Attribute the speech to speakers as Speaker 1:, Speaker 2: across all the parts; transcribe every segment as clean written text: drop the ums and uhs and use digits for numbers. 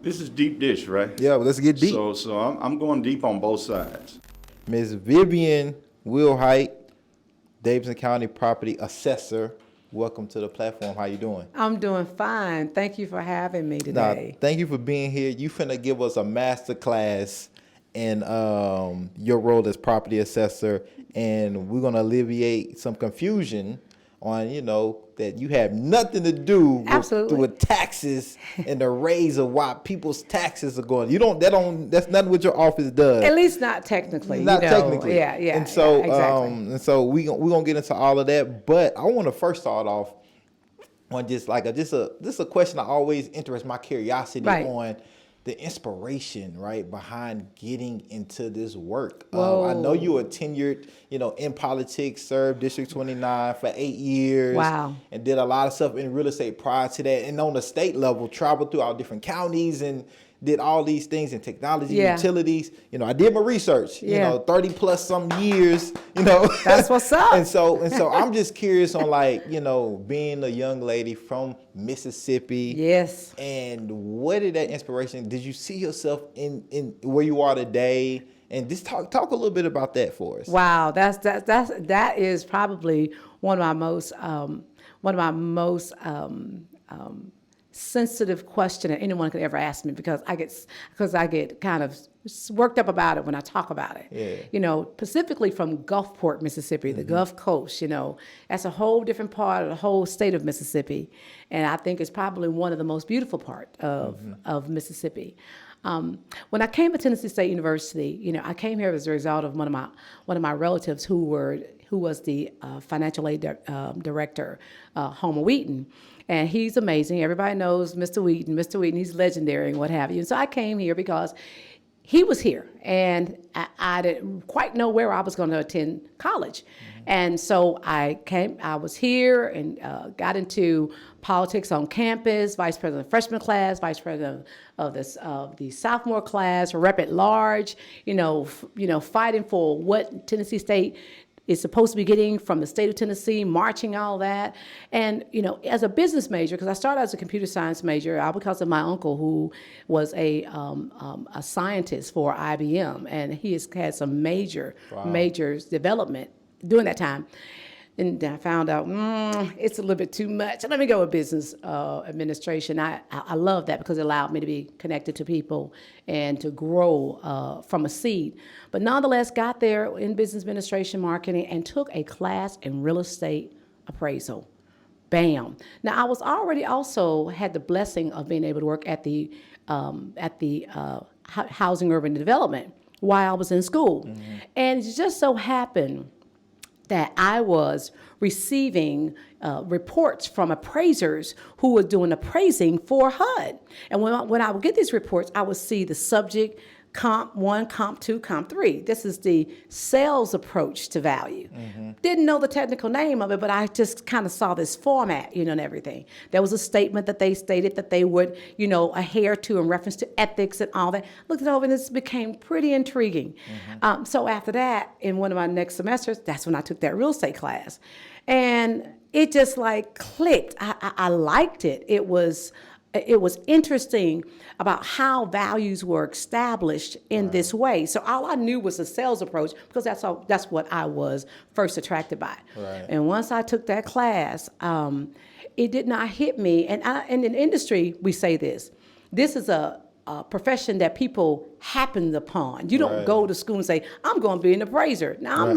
Speaker 1: This is deep dish, right?
Speaker 2: Yeah, well, let's get deep.
Speaker 1: So I'm going deep on both sides.
Speaker 2: Ms. Vivian Wilhoite, Davidson County Property Assessor. Welcome to the platform. How you doing?
Speaker 3: I'm doing fine. Thank you for having me today.
Speaker 2: Thank you for being here. You finna give us a master class in your role as property assessor, and we're gonna alleviate some confusion on, that you have nothing to do with taxes and the raise of why people's taxes are going. That's nothing what your office does.
Speaker 3: At least not technically.
Speaker 2: Technically.
Speaker 3: Yeah.
Speaker 2: And so,
Speaker 3: exactly.
Speaker 2: we're gonna get into all of that. But I want to first start off on just a question that always interests my curiosity on the inspiration, right, behind getting into this work. I know you were tenured, in politics, served District 29 for 8 years.
Speaker 3: Wow.
Speaker 2: And did a lot of stuff in real estate prior to that. And on the state level, traveled through all different counties and did all these things in technology, utilities. I did my research, 30 plus some years,
Speaker 3: That's what's up.
Speaker 2: and so I'm just curious on being a young lady from Mississippi.
Speaker 3: Yes.
Speaker 2: And what did that inspiration, did you see yourself in where you are today? And just talk a little bit about that for us.
Speaker 3: Wow, that is probably one of my most sensitive question that anyone could ever ask me, because I get kind of worked up about it when I talk about it.
Speaker 2: Yeah.
Speaker 3: Specifically from Gulfport, Mississippi, the Gulf Coast. That's a whole different part of the whole state of Mississippi, and I think it's probably one of the most beautiful part of Mississippi. When I came to Tennessee State University, I came here as a result of one of my relatives who was the financial aid director, Homer Wheaton. And he's amazing. Everybody knows Mr. Wheaton. Mr. Wheaton, he's legendary and what have you. And so I came here because he was here, and I didn't quite know where I was going to attend college. And so I was here and got into politics on campus, vice president of freshman class, vice president of the sophomore class, rep at large, fighting for what Tennessee State is supposed to be getting from the state of Tennessee, marching, all that. And, as a business major, because I started as a computer science major, because of my uncle who was a scientist for IBM, and he has had some major development during that time. And I found out, it's a little bit too much. Let me go with business administration. I love that because it allowed me to be connected to people and to grow from a seed. But nonetheless, got there in business administration marketing and took a class in real estate appraisal. Bam. Now, I was already also had the blessing of being able to work at the housing urban development while I was in school. And it just so happened that I was receiving reports from appraisers who were doing appraising for HUD. And when I would get these reports, I would see the subject, comp 1, comp 2, comp 3. This is the sales approach to value. Didn't know the technical name of it, but I just kind of saw this format, and everything. There was a statement that they stated that they would, adhere to in reference to ethics and all that. Looked it over, and this became pretty intriguing. So after that, in one of my next semesters, that's when I took that real estate class. And it just clicked. I liked it. It was interesting about how values were established in this way. So all I knew was the sales approach, because that's what I was first attracted by.
Speaker 2: Right.
Speaker 3: And once I took that class, it did not hit me. And in the industry, we say this is a profession that people happen upon. You don't go to school and say, I'm going to be an appraiser. Now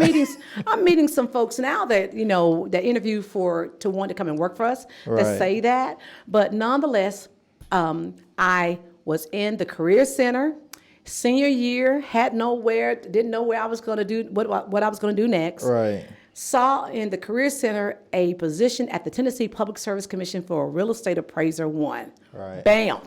Speaker 3: I'm meeting some folks now that, that interview to want to come and work for us that say that. But nonetheless, I was in the Career Center senior year, didn't know where I was going to do, what I was going to do next.
Speaker 2: Right.
Speaker 3: Saw in the Career Center a position at the Tennessee Public Service Commission for a real estate appraiser 1.
Speaker 2: Right.
Speaker 3: Bam.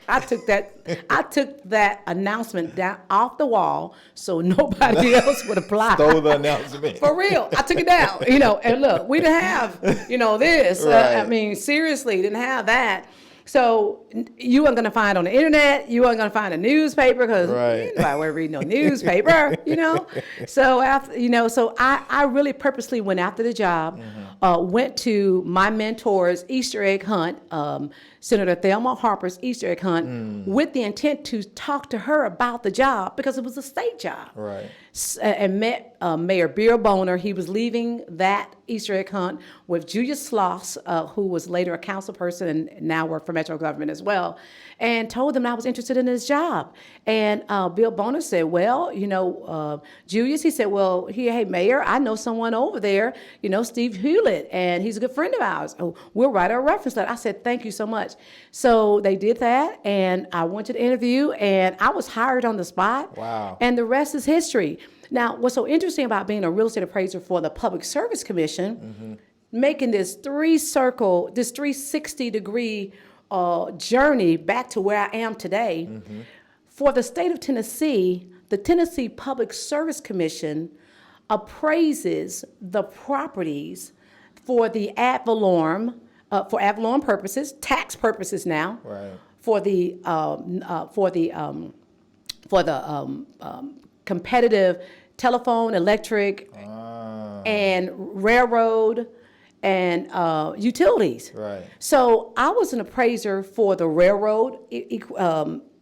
Speaker 3: I took that announcement down off the wall so nobody else would apply.
Speaker 2: Stole the announcement.
Speaker 3: For real. I took it down, and look, we didn't have, this.
Speaker 2: Right.
Speaker 3: Seriously, didn't have that. So you weren't going to find on the internet. You weren't going to find a newspaper because nobody was reading no newspaper, So after, so I really purposely went after the job. went to my mentor's Easter egg hunt, Senator Thelma Harper's Easter egg hunt, with the intent to talk to her about the job because it was a state job.
Speaker 2: Right.
Speaker 3: And met Mayor Beer Boner. He was leaving that Easter egg hunt with Julius Sloss, who was later a council person and now worked for Metro government as well, and told them I was interested in his job. And Bill Boner said, well, Julius, he said, well, hey, Mayor, I know someone over there, Steve Hewlett, and he's a good friend of ours. Oh, we'll write a reference letter. I said, thank you so much. So they did that, and I went to the interview, and I was hired on the spot.
Speaker 2: Wow.
Speaker 3: And the rest is history. Now, what's so interesting about being a real estate appraiser for the Public Service Commission, making this 360-degree journey back to where I am today, for the state of Tennessee, the Tennessee Public Service Commission appraises the properties for the ad valorem, for ad valorem purposes, tax purposes now,
Speaker 2: Right.
Speaker 3: for the competitive telephone, electric, and railroad, and utilities.
Speaker 2: Right.
Speaker 3: So I was an appraiser for the railroad,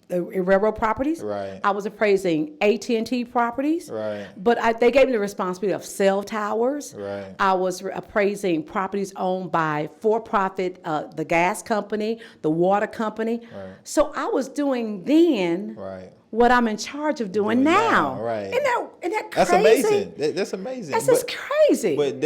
Speaker 3: railroad properties.
Speaker 2: Right.
Speaker 3: I was appraising AT&T properties.
Speaker 2: Right.
Speaker 3: But they gave me the responsibility of cell towers.
Speaker 2: Right.
Speaker 3: I was appraising properties owned by for-profit, the gas company, the water company.
Speaker 2: Right.
Speaker 3: So I was doing then
Speaker 2: Right.
Speaker 3: what I'm in charge of doing now.
Speaker 2: Right.
Speaker 3: Isn't that crazy?
Speaker 2: That's amazing. That's amazing.
Speaker 3: That's just crazy.
Speaker 2: But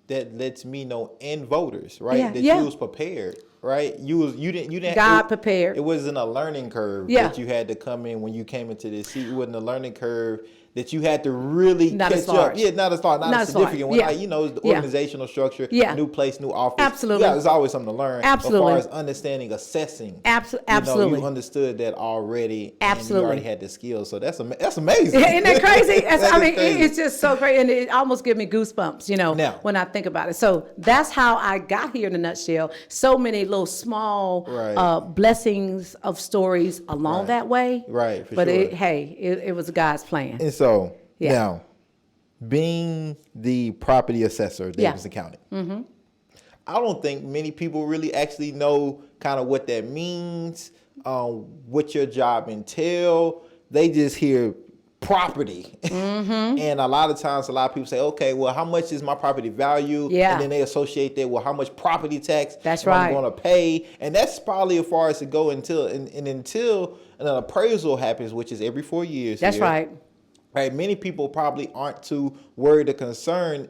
Speaker 2: that lets me know and voters, right?
Speaker 3: Yeah,
Speaker 2: that
Speaker 3: yeah.
Speaker 2: you was prepared, right? You didn't.
Speaker 3: God prepared.
Speaker 2: It wasn't a learning curve
Speaker 3: Yeah.
Speaker 2: that you had to come in when you came into this seat. It wasn't a learning curve that you had to really
Speaker 3: Not as
Speaker 2: catch up.
Speaker 3: large.
Speaker 2: Yeah, not as large, not as
Speaker 3: as large.
Speaker 2: significant. When,
Speaker 3: Yeah.
Speaker 2: like, it's the
Speaker 3: Yeah.
Speaker 2: organizational structure,
Speaker 3: Yeah.
Speaker 2: new place, new office.
Speaker 3: Absolutely.
Speaker 2: Yeah, there's always something to learn.
Speaker 3: Absolutely.
Speaker 2: As far as understanding, assessing.
Speaker 3: Absolutely.
Speaker 2: You understood that already.
Speaker 3: Absolutely.
Speaker 2: And you already had the skills. So that's amazing.
Speaker 3: Isn't that crazy?
Speaker 2: That is crazy.
Speaker 3: It's just so great, and it almost gives me goosebumps,
Speaker 2: Now.
Speaker 3: when I think about it. So that's how I got here in a nutshell. So many little small
Speaker 2: Right.
Speaker 3: blessings of stories along
Speaker 2: Right.
Speaker 3: that way.
Speaker 2: Right, for
Speaker 3: but
Speaker 2: sure.
Speaker 3: it was God's plan.
Speaker 2: And so
Speaker 3: Yeah.
Speaker 2: now, being the property assessor of
Speaker 3: Yeah.
Speaker 2: Davidson County, I don't think many people really actually know kind of what that means, what your job entail. They just hear property, and a lot of times, a lot of people say, "Okay, well, how much is my property value?"
Speaker 3: Yeah.
Speaker 2: And then they associate that with how much property tax
Speaker 3: That's
Speaker 2: I'm
Speaker 3: right.
Speaker 2: going to pay, and that's probably as far as it go until until an appraisal happens, which is every 4 years.
Speaker 3: That's
Speaker 2: here.
Speaker 3: right.
Speaker 2: Right, many people probably aren't too worried or concerned.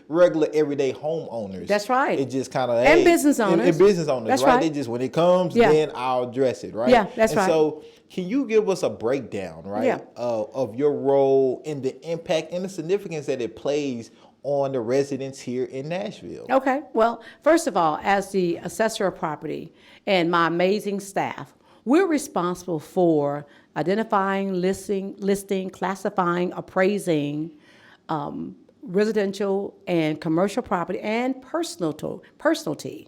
Speaker 2: Regular everyday homeowners.
Speaker 3: That's right.
Speaker 2: It just kind of
Speaker 3: And business owners.
Speaker 2: and business owners.
Speaker 3: That's
Speaker 2: right?
Speaker 3: right.
Speaker 2: They just when it comes,
Speaker 3: Yeah.
Speaker 2: then I'll address it. Right.
Speaker 3: Yeah, that's right.
Speaker 2: So can you give us a breakdown, right,
Speaker 3: Yeah.
Speaker 2: of your role and the impact and the significance that it plays on the residents here in Nashville?
Speaker 3: Okay. Well, first of all, as the assessor of property and my amazing staff, we're responsible for identifying, listing, classifying, appraising residential and commercial property and personalty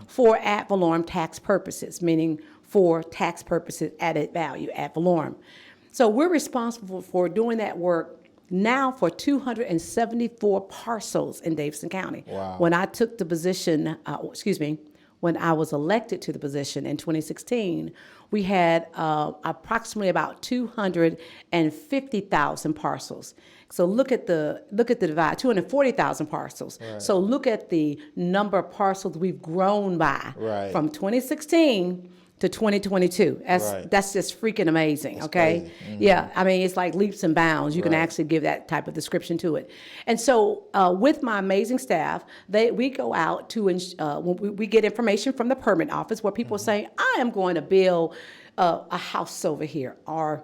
Speaker 3: for ad valorem tax purposes, meaning for tax purposes added value, ad valorem. So we're responsible for doing that work now for 274 parcels in Davidson County.
Speaker 2: Wow.
Speaker 3: When I took the position, when I was elected to the position in 2016, we had approximately about 250,000 parcels. So look at the divide, 240,000 parcels.
Speaker 2: Right.
Speaker 3: So look at the number of parcels we've grown by
Speaker 2: Right.
Speaker 3: from 2016 to 2022.
Speaker 2: Right.
Speaker 3: That's just freaking amazing,
Speaker 2: That's
Speaker 3: okay?
Speaker 2: crazy.
Speaker 3: Yeah, I mean, it's like leaps and bounds. You can
Speaker 2: Right.
Speaker 3: actually give that type of description to it. And so with my amazing staff, we go out to, when we get information from the permit office where people say, I am going to build a house over here, or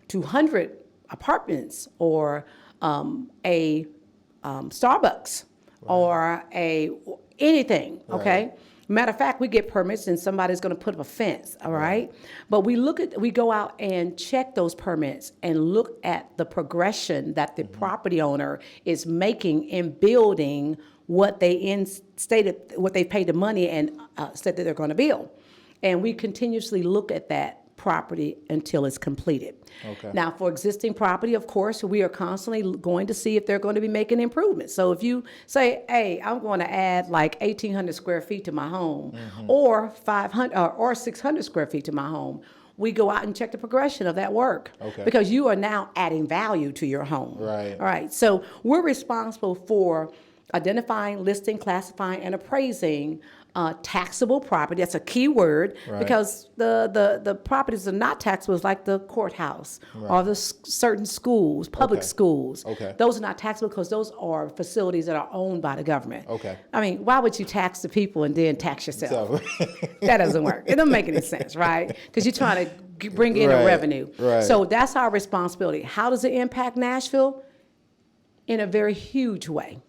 Speaker 3: 200 apartments, or a Starbucks, or anything, okay? Matter of fact, we get permits and somebody's going to put up a fence, all right? But we go out and check those permits and look at the progression that the property owner is making in building what they paid the money and said that they're going to build. And we continuously look at that property until it's completed.
Speaker 2: Okay.
Speaker 3: Now, for existing property, of course, we are constantly going to see if they're going to be making improvements. So if you say, hey, I'm going to add like 1,800 square feet to my home, or 500 or 600 square feet to my home, we go out and check the progression of that work.
Speaker 2: Okay.
Speaker 3: Because you are now adding value to your home.
Speaker 2: Right.
Speaker 3: All right. So we're responsible for identifying, listing, classifying, and appraising taxable property. That's a key word,
Speaker 2: Right.
Speaker 3: because the properties are not taxable. It's like the courthouse or the certain schools, public
Speaker 2: Okay.
Speaker 3: schools.
Speaker 2: Okay.
Speaker 3: Those are not taxable because those are facilities that are owned by the government.
Speaker 2: Okay.
Speaker 3: I mean, why would you tax the people and then tax yourself?
Speaker 2: So,
Speaker 3: That doesn't work. It doesn't make any sense, right? Because you're trying to bring in
Speaker 2: Right,
Speaker 3: a revenue.
Speaker 2: right.
Speaker 3: So that's our responsibility. How does it impact Nashville? In a very huge way.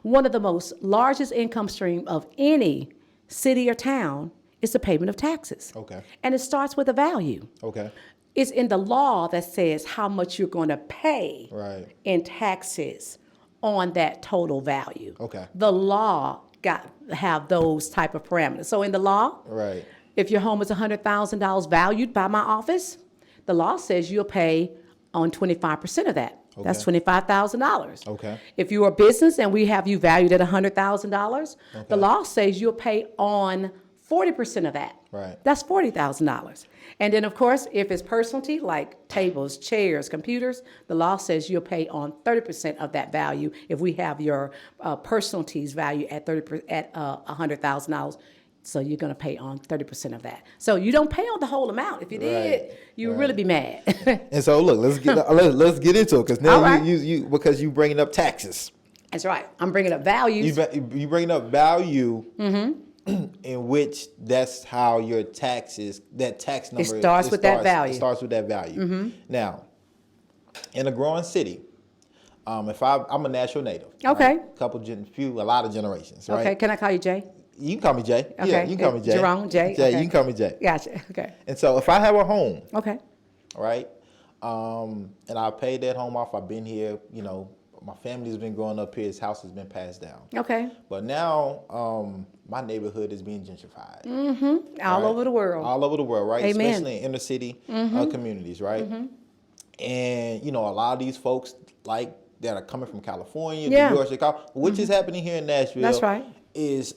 Speaker 3: One of the most largest income stream of any city or town is the payment of taxes.
Speaker 2: Okay.
Speaker 3: And it starts with a value.
Speaker 2: okay.
Speaker 3: It's in the law that says how much you're going to pay
Speaker 2: Right.
Speaker 3: in taxes on that total value.
Speaker 2: Okay.
Speaker 3: The law have those type of parameters. So in the law,
Speaker 2: Right.
Speaker 3: if your home is $100,000 valued by my office, the law says you'll pay on 25% of that. That's
Speaker 2: Okay.
Speaker 3: $25,000.
Speaker 2: Okay.
Speaker 3: If you're a business and we have you valued at $100,000,
Speaker 2: Okay.
Speaker 3: the law says you'll pay on 40% of that.
Speaker 2: Right.
Speaker 3: That's $40,000. And then, of course, if it's personalty, like tables, chairs, computers, the law says you'll pay on 30% of that value if we have your personalties value at $100,000. So you're going to pay on 30% of that. So you don't pay on the whole amount. If you did,
Speaker 2: Right,
Speaker 3: you'd really be mad.
Speaker 2: And so look, let's get into it because now
Speaker 3: All right.
Speaker 2: you because you bringing up taxes.
Speaker 3: That's right. I'm bringing up values.
Speaker 2: You bringing up value, in which that's how your taxes, that tax number.
Speaker 3: starts with that value.
Speaker 2: It starts with that value. Now, in a growing city, if I'm a Nashville native.
Speaker 3: Okay.
Speaker 2: Right? A lot of generations. Right.
Speaker 3: Okay, can I call you Jay?
Speaker 2: You can call me Jay.
Speaker 3: Okay.
Speaker 2: Yeah, you can call me Jay.
Speaker 3: Jerome, Jay?
Speaker 2: Jay,
Speaker 3: Okay.
Speaker 2: you can call me Jay.
Speaker 3: Gotcha. Okay.
Speaker 2: And so if I have a home,
Speaker 3: Okay.
Speaker 2: right, and I paid that home off, I've been here, my family's been growing up here, this house has been passed down.
Speaker 3: Okay.
Speaker 2: But now my neighborhood is being gentrified.
Speaker 3: All
Speaker 2: right?
Speaker 3: over the world.
Speaker 2: All over the world, right?
Speaker 3: Amen.
Speaker 2: Especially in inner city communities, right? And, a lot of these folks, like, that are coming from California,
Speaker 3: Yeah.
Speaker 2: New York, Chicago, which is happening here in Nashville.
Speaker 3: That's right.
Speaker 2: Is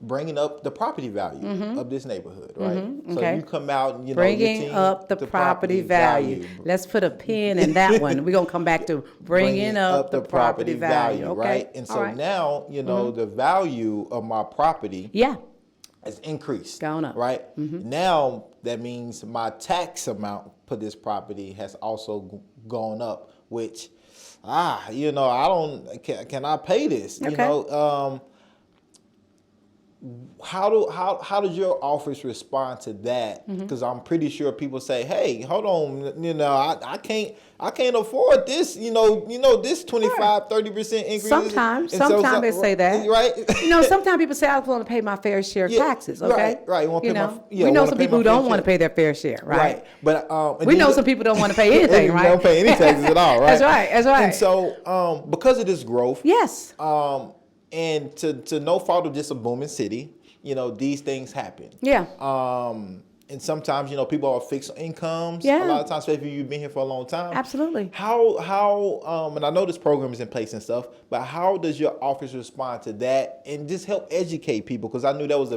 Speaker 2: bringing up the property value of this neighborhood, right? So
Speaker 3: Okay.
Speaker 2: you come out and,
Speaker 3: Bringing
Speaker 2: your team,
Speaker 3: up the property value. Let's put a pin in that one. We're going to come back to bringing up the property value. Okay.
Speaker 2: right? And so
Speaker 3: All right.
Speaker 2: now, the value of my property
Speaker 3: Yeah.
Speaker 2: has increased.
Speaker 3: Gone up.
Speaker 2: Right? Now, that means my tax amount for this property has also gone up, which, I don't, can I pay this?
Speaker 3: Okay.
Speaker 2: How does your office respond to that? Because I'm pretty sure people say, "Hey, hold on, I can't afford this. This 25-30% increase."
Speaker 3: Sometimes
Speaker 2: And so
Speaker 3: they say that.
Speaker 2: right?
Speaker 3: Sometimes people say, I want to pay my fair share of
Speaker 2: Yeah,
Speaker 3: taxes, okay?
Speaker 2: right. You wanna pay my- yeah,
Speaker 3: we know
Speaker 2: wanna
Speaker 3: some
Speaker 2: pay
Speaker 3: people
Speaker 2: my
Speaker 3: who don't
Speaker 2: fair
Speaker 3: want to
Speaker 2: share.
Speaker 3: pay their fair share, right?
Speaker 2: But and
Speaker 3: We
Speaker 2: then
Speaker 3: know some people don't want to pay anything, right?
Speaker 2: Don't pay any taxes at all, right?
Speaker 3: That's right.
Speaker 2: And so, because of this growth,
Speaker 3: Yes.
Speaker 2: and to no fault of just a booming city, these things happen.
Speaker 3: Yeah.
Speaker 2: And sometimes, people are fixed incomes.
Speaker 3: Yeah.
Speaker 2: A lot of times, especially if you've been here for a long time.
Speaker 3: Absolutely.
Speaker 2: How and I know this program is in place and stuff, but how does your office respond to that and just help educate people? Because I knew that was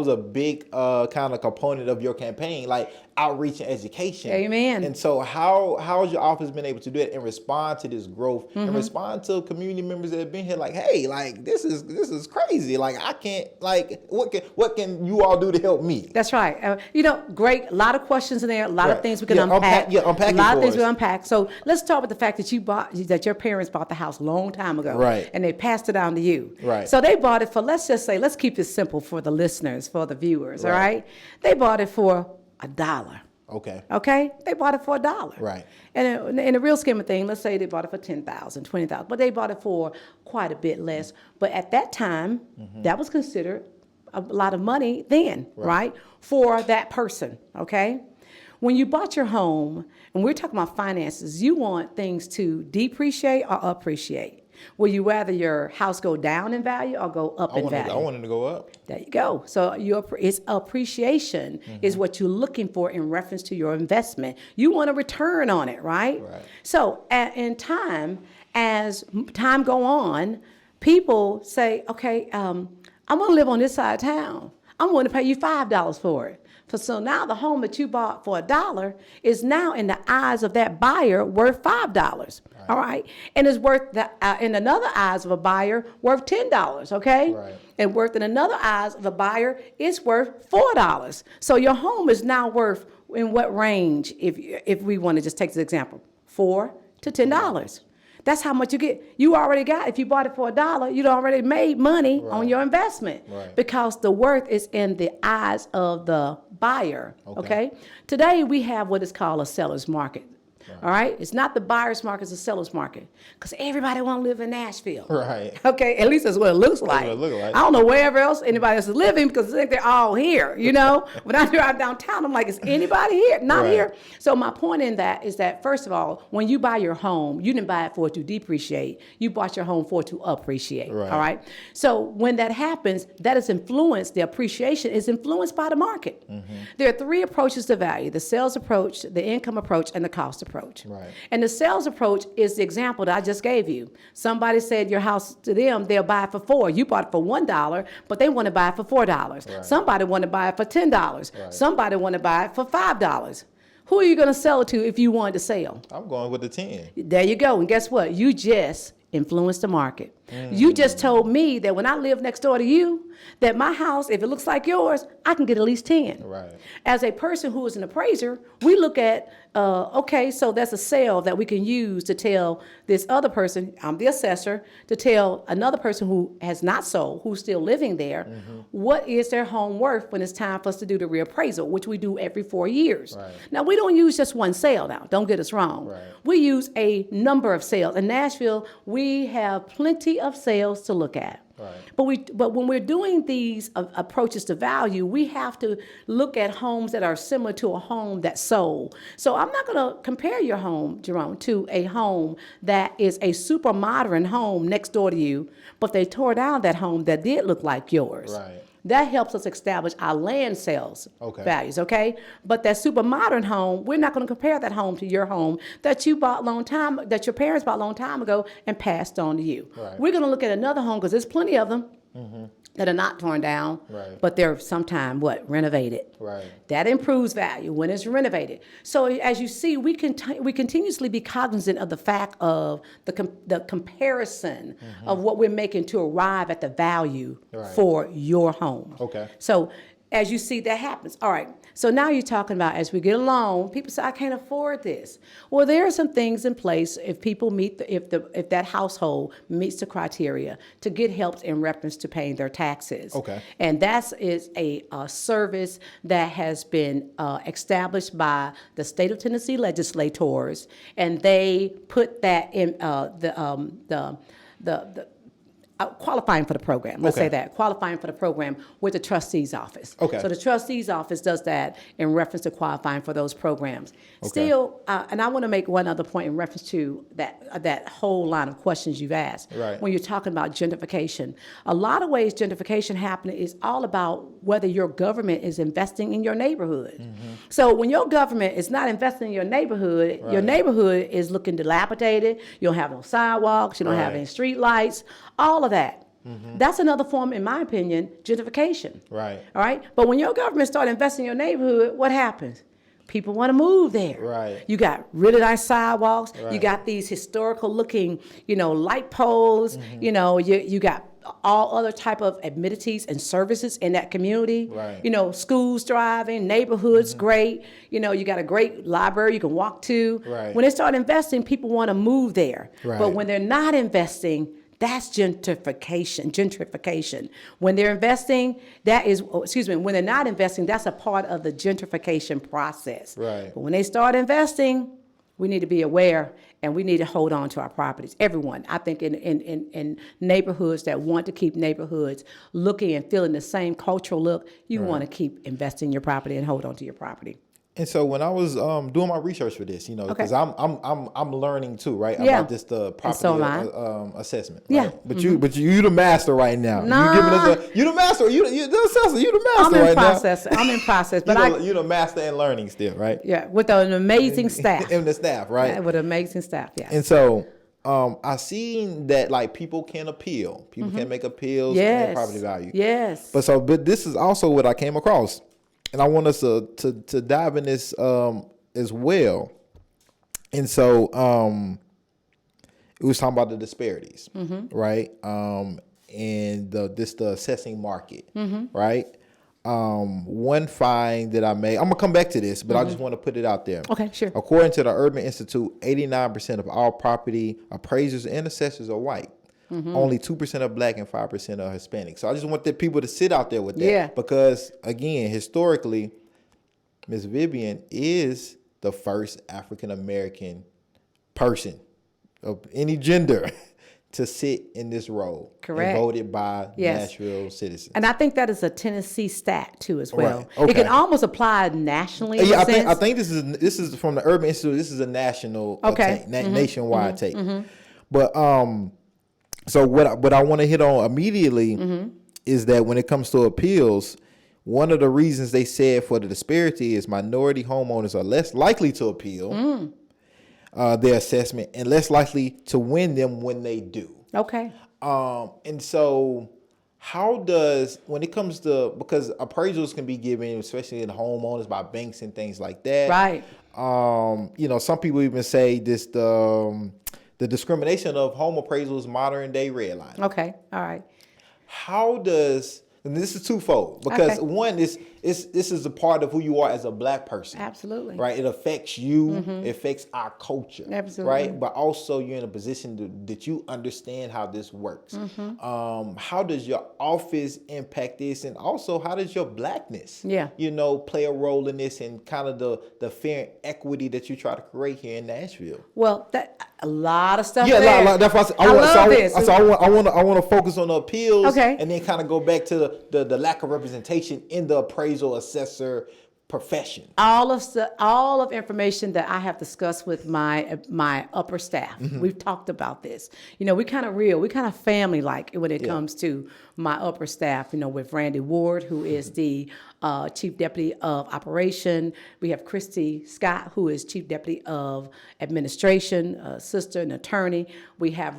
Speaker 2: a big kind of component of your campaign, like outreach and education.
Speaker 3: Amen.
Speaker 2: And so how has your office been able to do it and respond to this growth and respond to community members that have been here like, hey, like this is crazy. Like I can't, like what can you all do to help me?
Speaker 3: That's right. Great. A lot of questions in there. A lot of
Speaker 2: Right.
Speaker 3: things we can
Speaker 2: Yeah,
Speaker 3: unpack.
Speaker 2: unpack
Speaker 3: a lot
Speaker 2: it
Speaker 3: of things
Speaker 2: for
Speaker 3: we
Speaker 2: us.
Speaker 3: unpack. So let's start with the fact that your parents bought the house a long time ago.
Speaker 2: Right.
Speaker 3: And they passed it on to you.
Speaker 2: Right.
Speaker 3: So they bought it for, let's keep this simple for the listeners, for the viewers, all
Speaker 2: Right.
Speaker 3: right? They bought it for $1.
Speaker 2: Okay.
Speaker 3: Okay? They bought it for $1.
Speaker 2: Right.
Speaker 3: And in the real scheme of things, let's say they bought it for $10,000, $20,000, but they bought it for quite a bit less. But at that time, that was considered a lot of money then, right? For that person, okay? When you bought your home, and we're talking about finances, you want things to depreciate or appreciate. Will you rather your house go down in value or go up in value?
Speaker 2: I want it to go up.
Speaker 3: There you go. So it's appreciation is what you're looking for in reference to your investment. You want a return on it, right?
Speaker 2: Right.
Speaker 3: So as time go on, people say, okay, I'm going to live on this side of town. I'm going to pay you $5 for it. So now the home that you bought for $1 is now in the eyes of that buyer worth $5. Right. All right, and it's worth in another eyes of a buyer worth $10. Okay,
Speaker 2: right.
Speaker 3: And worth in another eyes of a buyer it's worth $4. So your home is now worth in what range? If we want to just take this example, $4 to $10. That's how much you get. You already got, if you bought it for $1, you'd already made money on your investment because the worth is in the eyes of the buyer, okay? Today, we have what is called a seller's market. All right, it's not the buyer's market; it's the seller's market. Because everybody want to live in Nashville,
Speaker 2: right?
Speaker 3: Okay, at least that's what it looks like. I don't know wherever else anybody else is living because I think they're all here. You know, when I drive downtown, I'm like, is anybody here? Not here. So my point in that is that first of all, when you buy your home, you didn't buy it for it to depreciate. You bought your home for it to appreciate. All right. So when that happens, that is influenced. The appreciation is influenced by the market. There are three approaches to value: the sales approach, the income approach, and the cost approach. Right. And the sales approach is the example that I just gave you. Somebody said your house to them, they'll buy it for $4. You bought it for $1, but they want to buy it for $4. Right. Somebody want to buy it for $10. Right. Somebody want to buy it for $5. Who are you going to sell it to if you wanted to sell?
Speaker 2: I'm going with the 10.
Speaker 3: There you go. And guess what? You just influence the market. You just told me that when I live next door to you, that my house, if it looks like yours, I can get at least 10.
Speaker 2: Right.
Speaker 3: As a person who is an appraiser, we look at, okay, so that's a sale that we can use to tell this other person, I'm the assessor, to tell another person who has not sold, who's still living there, what is their home worth when it's time for us to do the reappraisal, which we do every 4 years. Right. Now, we don't use just one sale now. Don't get us wrong. Right. We use a number of sales. In Nashville, we have plenty of sales to look at. Right. But when we're doing these approaches to value, we have to look at homes that are similar to a home that sold. So I'm not going to compare your home, Jerome, to a home that is a super modern home next door to you, but they tore down that home that did look like yours. Right. That helps us establish our land sales values, okay? But that super modern home, we're not going to compare that home to your home that you bought that your parents bought a long time ago and passed on to you. Right. We're going to look at another home because there's plenty of them that are not torn down, but they're sometimes renovated. Right. That improves value when it's renovated. So as you see, we continuously be cognizant of the fact of the comparison of what we're making to arrive at the value for your home. Okay. So as you see, that happens. All right. So now you're talking about as we get along, people say, I can't afford this. Well, there are some things in place if people meet, if that household meets the criteria to get help in reference to paying their taxes. Okay. And that is a service that has been established by the state of Tennessee legislators, and they put that in qualifying for the program. Let's say that. Qualifying for the program with the trustee's office. Okay. So the trustee's office does that in reference to qualifying for those programs. Okay. Still, and I want to make one other point in reference to that whole line of questions you've asked. Right. When you're talking about gentrification. A lot of ways gentrification happening is all about whether your government is investing in your neighborhood. So when your government is not investing in your neighborhood is looking dilapidated. You don't have no sidewalks. You don't have any street lights. All of that. That's another form, in my opinion, gentrification. Right. All right. But when your government start investing in your neighborhood, what happens? People want to move there. Right. You got really nice sidewalks. Right. You got these historical looking, light poles. You got all other type of amenities and services in that community. Right. Schools thriving, neighborhoods great. You got a great library you can walk to. Right. When they start investing, people want to move there. Right. But when they're not investing, that's gentrification. When they're investing, when they're not investing, that's a part of the gentrification process. Right. But when they start investing, we need to be aware and we need to hold on to our properties. Everyone, I think in neighborhoods that want to keep neighborhoods looking and feeling the same cultural look, you want to keep investing in your property and hold on to your property.
Speaker 2: And so when I was doing my research for this, because I'm learning too, right?
Speaker 3: Yeah.
Speaker 2: About this the property
Speaker 3: so am I.
Speaker 2: assessment.
Speaker 3: Yeah.
Speaker 2: Right? But you the master right now.
Speaker 3: Nah.
Speaker 2: You giving us you the master. You the assessor. You the
Speaker 3: I'm
Speaker 2: master
Speaker 3: in
Speaker 2: right
Speaker 3: process. I'm in process, but
Speaker 2: you the master in learning still, right?
Speaker 3: yeah, with an amazing staff.
Speaker 2: And the staff, right?
Speaker 3: Yeah, with amazing staff, yes.
Speaker 2: And so I seen that like people can appeal. People can make appeals on their property value.
Speaker 3: Yes.
Speaker 2: But this is also what I came across. And I want us to dive in this as well. And so it was talking about the disparities, right? And the assessing market, right? One find that I made, I'm gonna come back to this, but I just want to put it out there.
Speaker 3: Okay, sure.
Speaker 2: According to the Urban Institute, 89% of all property appraisers and assessors are white. Only 2% are black and 5% are Hispanic. So I just want the people to sit out there with that.
Speaker 3: Yeah.
Speaker 2: Because again, historically, Miss Vivian is the first African American person of any gender to sit in this role.
Speaker 3: Correct.
Speaker 2: And voted by Nashville citizens.
Speaker 3: And I think that is a Tennessee stat too, as well.
Speaker 2: Right. Okay.
Speaker 3: It can almost apply nationally.
Speaker 2: Yeah,
Speaker 3: in a
Speaker 2: I
Speaker 3: sense.
Speaker 2: think this is from the Urban Institute. This is a national
Speaker 3: Okay.
Speaker 2: take, nationwide take. But so what I want to hit on immediately is that when it comes to appeals, one of the reasons they said for the disparity is minority homeowners are less likely to appeal their assessment and less likely to win them when they do.
Speaker 3: Okay.
Speaker 2: And so how does, when it comes to, because appraisals can be given, especially in homeowners, by banks and things like that.
Speaker 3: Right.
Speaker 2: Some people even say this, the discrimination of home appraisals, modern day redlining.
Speaker 3: Okay. All right.
Speaker 2: How does, and this is twofold, because
Speaker 3: Okay.
Speaker 2: one is this is a part of who you are as a black person.
Speaker 3: Absolutely.
Speaker 2: Right? It affects you, it affects our culture.
Speaker 3: Absolutely.
Speaker 2: Right? But also you're in a position that you understand how this works. How does your office impact this? And also how does your blackness play a role in this and kind of the fair equity that you try to create here in Nashville?
Speaker 3: Well, that a lot of stuff.
Speaker 2: Yeah,
Speaker 3: there.
Speaker 2: that's why I
Speaker 3: love this.
Speaker 2: I want to focus on the appeals,
Speaker 3: Okay.
Speaker 2: and then kind of go back to the lack of representation in the appraisal assessor profession.
Speaker 3: All of information that I have discussed with my upper staff. We've talked about this. We kind of family like when it comes to my upper staff. With Randy Ward, who is the Chief Deputy of Operation. We have Christy Scott, who is Chief Deputy of Administration, sister and attorney. We have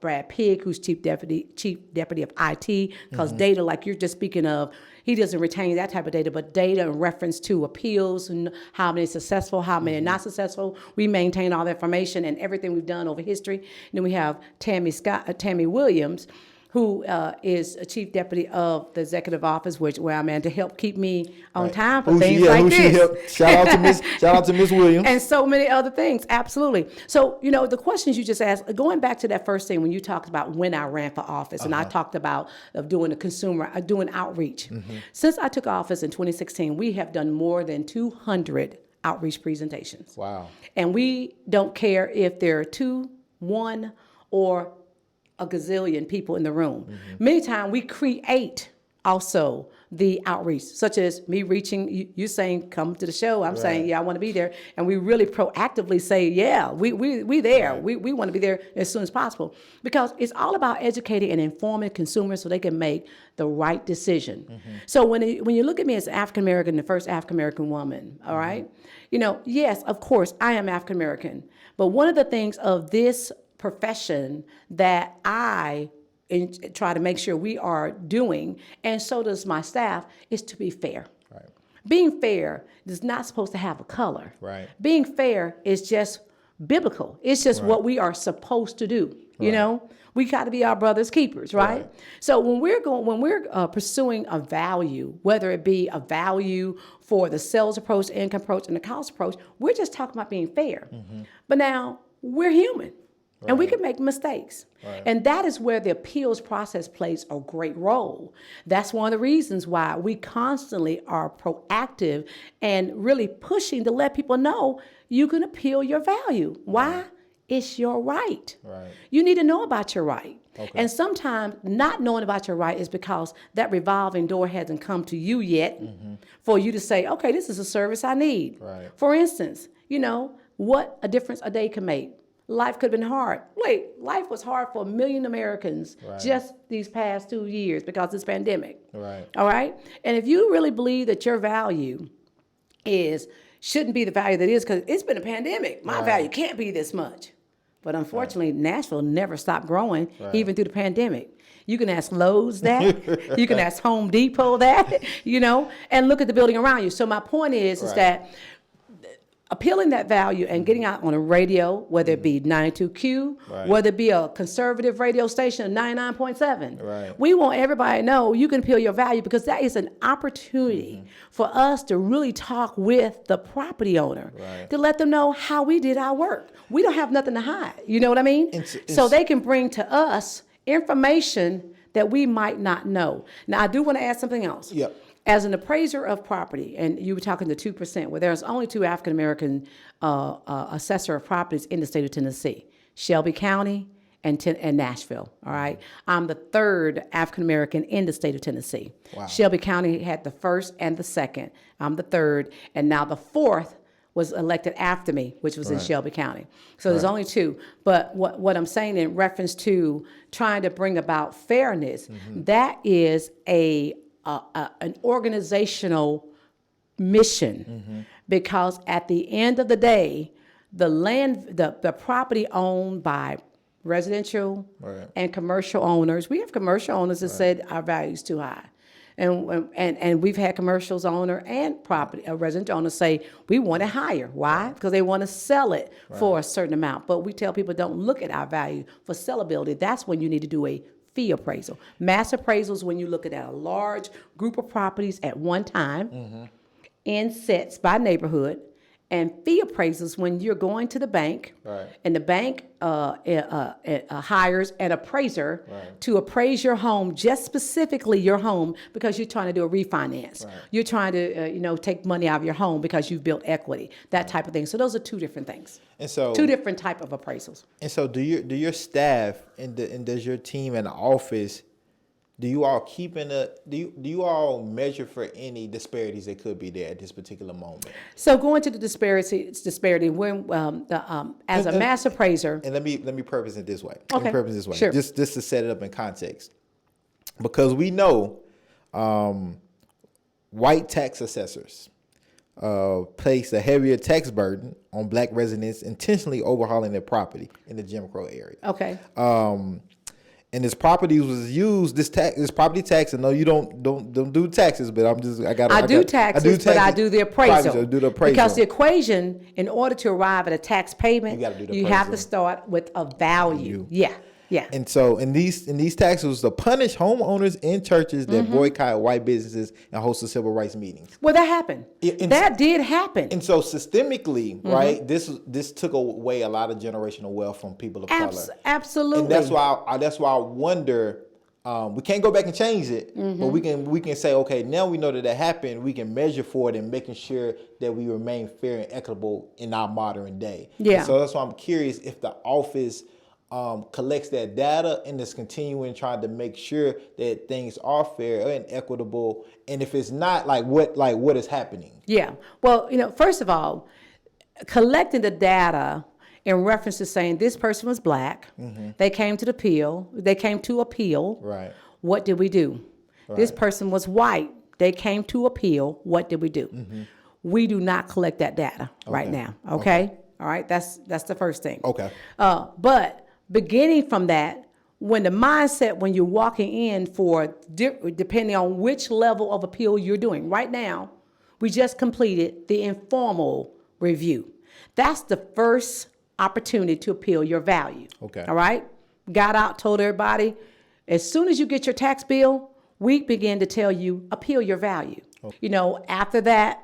Speaker 3: Brad Pigg, who's Chief Deputy of IT, because data, like you're just speaking of, he doesn't retain that type of data, but data in reference to appeals and how many successful, how many not successful. We maintain all the information and everything we've done over history. And then we have Tammy Williams, who is a chief deputy of the executive office, where I'm at to help keep me on time for things like this.
Speaker 2: Shout out to Miss Williams.
Speaker 3: And so many other things, absolutely. So, the questions you just asked, going back to that first thing when you talked about when I ran for office, and I talked about doing doing outreach. Since I took office in 2016, we have done more than 200 outreach presentations.
Speaker 2: Wow.
Speaker 3: And we don't care if there are 2, 1, or a gazillion people in the room. Many times we create also the outreach, such as me reaching, you saying, come to the show. I'm saying, yeah, I want to be there. And we really proactively say, yeah, we there. Right. We want to be there as soon as possible, because it's all about educating and informing consumers so they can make the right decision. So when you look at me as African-American, the first African-American woman, all right, yes, of course, I am African-American. But one of the things of this profession that I try to make sure we are doing, and so does my staff, is to be fair. Right. Being fair is not supposed to have a color. Right. Being fair is just biblical. It's just what we are supposed to do. We got to be our brother's keepers, right? So when we're pursuing a value, whether it be a value for the sales approach, income approach, and the cost approach, we're just talking about being fair. But now we're human. And we can make mistakes. And that is where the appeals process plays a great role. That's one of the reasons why we constantly are proactive and really pushing to let people know you can appeal your value. Why? It's your right.
Speaker 2: Right.
Speaker 3: You need to know about your right.
Speaker 2: Okay.
Speaker 3: And sometimes not knowing about your right is because that revolving door hasn't come to you yet for you to say, okay, this is a service I need.
Speaker 2: Right.
Speaker 3: For instance, what a difference a day can make. Life could have been hard. Wait, life was hard for 1 million Americans just these past 2 years because of this pandemic.
Speaker 2: Right.
Speaker 3: All right? And if you really believe that your value shouldn't be the value that it is, because it's been a pandemic. My value can't be this much. But unfortunately, Nashville never stopped growing, even through the pandemic. You can ask Lowe's that. You can ask Home Depot that, and look at the building around you. So my point is that appealing that value and getting out on a radio, whether it be 92Q, whether it be a conservative radio station, 99.7.
Speaker 2: Right.
Speaker 3: We want everybody to know you can appeal your value, because that is an opportunity for us to really talk with the property owner, to let them know how we did our work. We don't have nothing to hide. You know what I mean? So they can bring to us information that we might not know. Now, I do want to add something else.
Speaker 2: Yep.
Speaker 3: As an appraiser of property, and you were talking to 2%, where there's only 2 African-American assessor of properties in the state of Tennessee, Shelby County and Nashville, all right? I'm the 3rd African-American in the state of Tennessee.
Speaker 2: Wow.
Speaker 3: Shelby County had the 1st and the 2nd. I'm the 3rd, and now the 4th was elected after me, which was in Shelby County. So there's only 2. But what I'm saying in reference to trying to bring about fairness, that is an organizational mission, because at the end of the day, the property owned by residential and commercial owners, we have commercial owners that said our value is too high. And we've had commercials owner and residential owners say we want it higher. Why? Because they want to sell it for a certain amount. But we tell people, don't look at our value for sellability. That's when you need to do a fee appraisal. Mass appraisals when you look at a large group of properties at one time in sets by neighborhood, and fee appraisals when you're going to the bank, and the bank hires an appraiser to appraise your home, just specifically your home, because you're trying to do a refinance. You're trying to take money out of your home because you've built equity, that type of thing. So those are 2 different things.
Speaker 2: And so
Speaker 3: 2 different type of appraisals.
Speaker 2: And so do your staff and does your team in the office, do you all do you all measure for any disparities that could be there at this particular moment?
Speaker 3: So going to the disparity when as a mass appraiser.
Speaker 2: And let me purpose it this way.
Speaker 3: Okay.
Speaker 2: Let me purpose it this way.
Speaker 3: Sure.
Speaker 2: Just to set it up in context, because we know white tax assessors place a heavier tax burden on Black residents intentionally overhauling their property in the Jim Crow area.
Speaker 3: Okay.
Speaker 2: And this property was used, this property tax. I know you don't do taxes, but I do taxes,
Speaker 3: but I do the appraisal.
Speaker 2: I do the appraisal.
Speaker 3: Because the equation, in order to arrive at a tax payment, you have to
Speaker 2: appraisal.
Speaker 3: start with a value. Yeah.
Speaker 2: And so in these taxes was to punish homeowners and churches that boycott white businesses and host civil rights meetings.
Speaker 3: Well, that happened. That did happen.
Speaker 2: And so systemically, right, this took away a lot of generational wealth from people of color.
Speaker 3: Absolutely.
Speaker 2: And that's why I wonder. We can't go back and change it, but we can say, okay, now we know that happened. We can measure for it and making sure that we remain fair and equitable in our modern day.
Speaker 3: Yeah.
Speaker 2: And so that's why I'm curious if the office collects that data and is continuing trying to make sure that things are fair and equitable. And if it's not, what is happening?
Speaker 3: Yeah. Well, first of all, collecting the data in reference to saying this person was Black, they came to appeal.
Speaker 2: Right.
Speaker 3: What did we do? Right. This person was white. They came to appeal. What did we do? We do not collect that data right now. Okay? All right. That's the first thing.
Speaker 2: Okay.
Speaker 3: But beginning from that, when the mindset, when you're walking in for, depending on which level of appeal you're doing. Right now, we just completed the informal review. That's the first opportunity to appeal your value.
Speaker 2: Okay.
Speaker 3: All right? Got out, told everybody, as soon as you get your tax bill, we begin to tell you, appeal your value. Okay. After that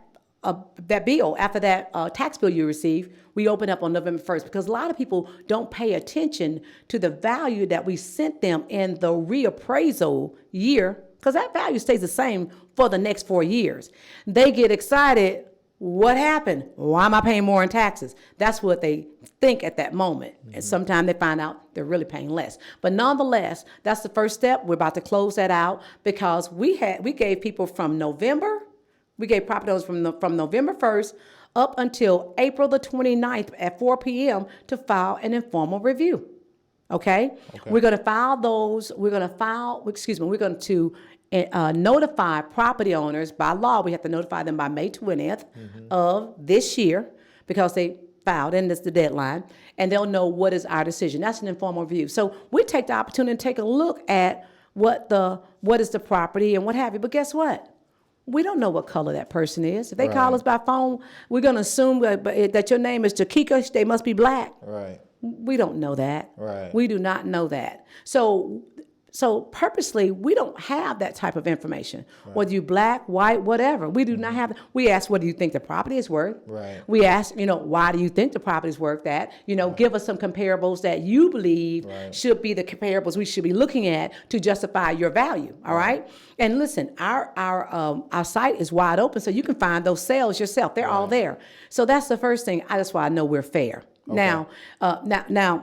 Speaker 3: tax bill you receive, we open up on November 1st, because a lot of people don't pay attention to the value that we sent them in the reappraisal year, because that value stays the same for the next 4 years. They get excited What happened? Why am I paying more in taxes? That's what they think at that moment. And sometimes they find out they're really paying less. But nonetheless, that's the first step. We're about to close that out because we gave people from November, we gave property owners from November 1st up until April the 29th at 4 p.m. to file an informal review. Okay? We're going to file those. We're going to notify property owners by law. We have to notify them by May 20th of this year because they filed, and that's the deadline, and they'll know what is our decision. That's an informal review. So we take the opportunity to take a look at what is the property and what have you. But guess what? We don't know what color that person is. If they call us by phone, we're going to assume that your name is Jakika. They must be black.
Speaker 2: Right.
Speaker 3: We don't know that.
Speaker 2: Right.
Speaker 3: We do not know that. So purposely, we don't have that type of information. Right. Whether you black, white, whatever, we do not have. We ask, what do you think the property is worth?
Speaker 2: Right.
Speaker 3: We ask, why do you think the property is worth that? Give us some comparables that you believe should be the comparables we should be looking at to justify your value. All right. And listen, our site is wide open, so you can find those sales yourself. They're all there. So that's the first thing. That's why I know we're fair. Okay. Now,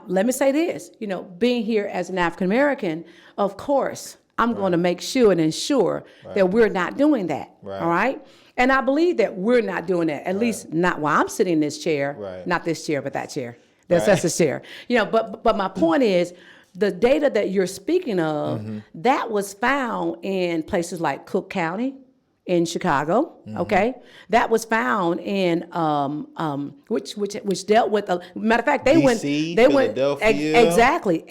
Speaker 3: let me say this. Being here as an African American, of course, I'm going to make sure and ensure that we're not doing that. Right. All right. And I believe that we're not doing that. At least not while I'm sitting in this chair. Right. Not this chair, but that chair, the assessor's chair. But my point is, the data that you're speaking of, that was found in places like Cook County, in Chicago, okay, that was found in which dealt with matter of fact they went exactly.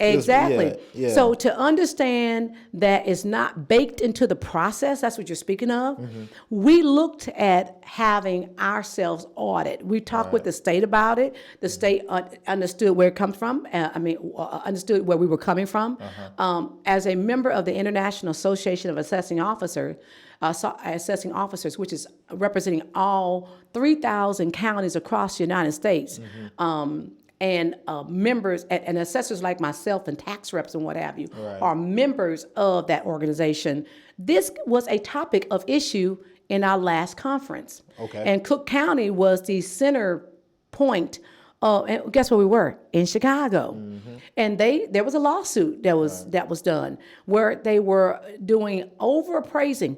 Speaker 3: Yeah. So to understand that it's not baked into the process, that's what you're speaking of. We looked at having ourselves audited. We talked with the state about it. The state understood where it comes from. Understood where we were coming from. As a member of the International Association of Assessing Officers, which is representing all 3,000 counties across the United States, and members and assessors like myself and tax reps and what have you are members of that organization. This was a topic of issue in our last conference. Okay. And Cook County was the center point. And guess where we were? In Chicago. And there was a lawsuit that was done where they were doing overappraising,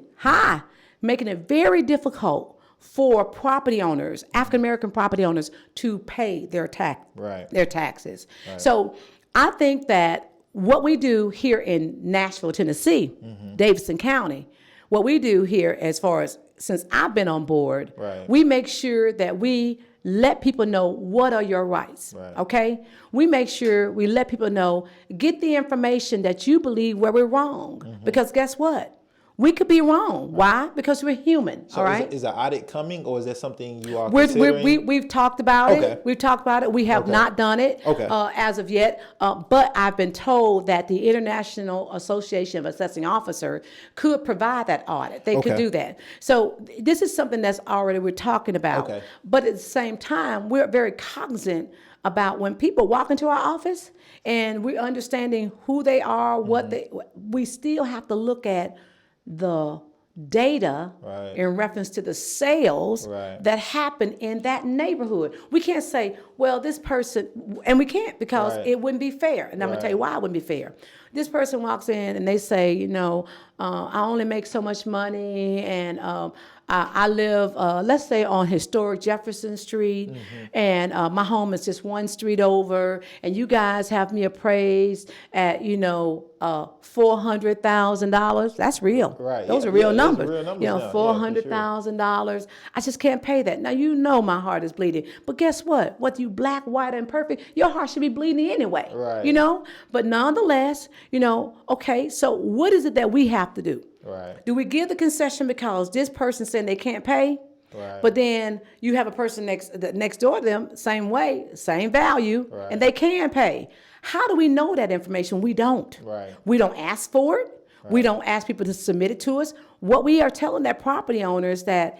Speaker 3: making it very difficult for property owners, African American property owners, to pay their taxes. Right. So I think that what we do here in Nashville, Tennessee, Davidson County, what we do here as far as since I've been on board, we make sure that we let people know what are your rights, okay? We make sure we let people know, get the information that you believe where we're wrong. Because guess what? We could be wrong. Why? Because we're human, all right?
Speaker 2: Is an audit coming, or is that something you are considering?
Speaker 3: We've talked about it. We've talked about it. We have not done it as of yet. But I've been told that the International Association of Assessing Officers could provide that audit. They could do that. So this is something that's already we're talking about. But at the same time, we're very cognizant about when people walk into our office and we're understanding who they are, we still have to look at the data in reference to the sales that happen in that neighborhood. We can't say, well, this person, and we can't because it wouldn't be fair. And I'm going to tell you why it wouldn't be fair. This person walks in and they say, I only make so much money, and I live, let's say, on historic Jefferson Street, and my home is just one street over, and you guys have me appraised at, $400,000. That's real. Those are real numbers. $400,000. I just can't pay that. Now, my heart is bleeding. But guess what? Whether you black, white, and perfect, your heart should be bleeding anyway. But nonetheless, okay, so what is it that we have to do? Do we give the concession because this person said they can't pay? But then you have a person next door to them, same way, same value, and they can pay. How do we know that information? We don't. We don't ask for it. We don't ask people to submit it to us. What we are telling that property owner is that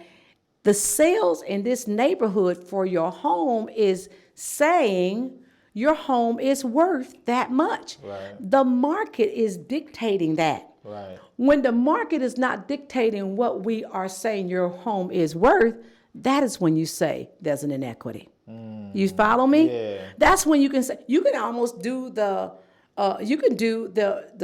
Speaker 3: the sales in this neighborhood for your home is saying your home is worth that much. The market is dictating that. When the market is not dictating what we are saying your home is worth, that is when you say there's an inequity. You follow me?
Speaker 2: Yeah.
Speaker 3: That's when you can say, you can almost do the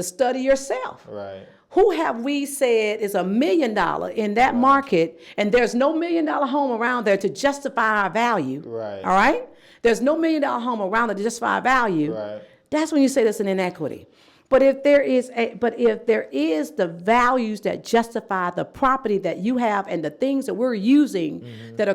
Speaker 3: study yourself.
Speaker 2: Right.
Speaker 3: Who have we said is $1 million in that market, and there's no $1 million home around there to justify our value?
Speaker 2: Right.
Speaker 3: All right? There's no $1 million home around there to justify our value.
Speaker 2: Right.
Speaker 3: That's when you say there's an inequity. But if there is the values that justify the property that you have and the things that we're using that we're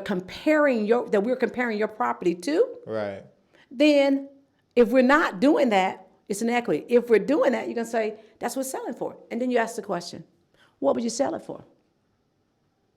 Speaker 3: comparing your property to,
Speaker 2: Right.
Speaker 3: then if we're not doing that, it's an equity. If we're doing that, you can say, that's what it's selling for. And then you ask the question, what would you sell it for?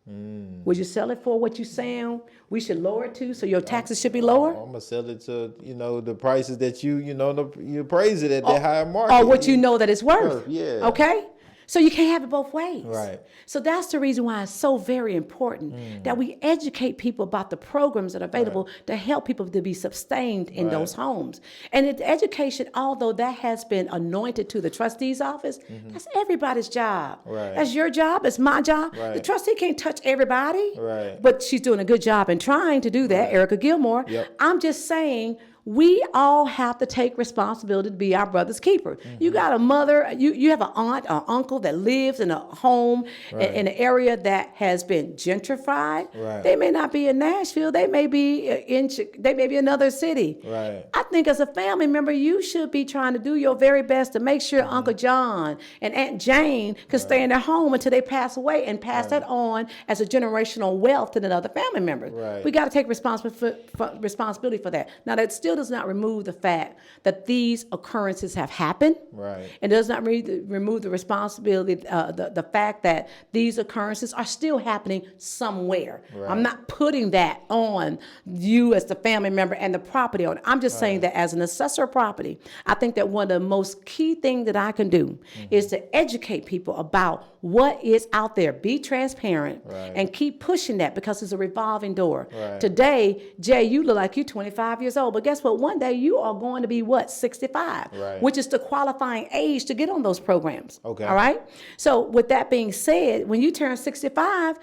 Speaker 3: Would you sell it for what you're saying we should lower it to, so your taxes should be lower?
Speaker 2: I'm gonna sell it to the prices that you appraise it at that higher market.
Speaker 3: Or what you know that it's worth.
Speaker 2: Yeah.
Speaker 3: Okay? So you can't have it both ways.
Speaker 2: Right.
Speaker 3: So that's the reason why it's so very important that we educate people about the programs that are available to help people to be sustained in those homes. And education, although that has been anointed to the trustee's office, that's everybody's job.
Speaker 2: Right.
Speaker 3: That's your job. It's my job.
Speaker 2: Right.
Speaker 3: The trustee can't touch everybody.
Speaker 2: Right.
Speaker 3: But she's doing a good job in trying to do that, Erica Gilmore.
Speaker 2: Yep.
Speaker 3: I'm just saying, we all have to take responsibility to be our brother's keeper. You got a mother, you have an aunt or uncle that lives in a home in an area that has been gentrified.
Speaker 2: Right.
Speaker 3: They may not be in Nashville. They may be another city.
Speaker 2: Right.
Speaker 3: I think as a family member, you should be trying to do your very best to make sure Uncle John and Aunt Jane can stay in their home until they pass away and pass that on as a generational wealth to another family member.
Speaker 2: Right.
Speaker 3: We got to take responsibility for that. Now, that still does not remove the fact that these occurrences have happened.
Speaker 2: Right.
Speaker 3: And does not remove the responsibility, the fact that these occurrences are still happening somewhere.
Speaker 2: Right.
Speaker 3: I'm not putting that on you as the family member and the property owner. I'm just saying that as an assessor of property, I think that one of the most key things that I can do is to educate people about what is out there. Be transparent and keep pushing that, because it's a revolving door.
Speaker 2: Right.
Speaker 3: Today, Jay, you look like you're 25 years old, but guess what? One day you are going to be 65,
Speaker 2: Right.
Speaker 3: which is the qualifying age to get on those programs.
Speaker 2: Okay.
Speaker 3: All right. So with that being said, when you turn 65,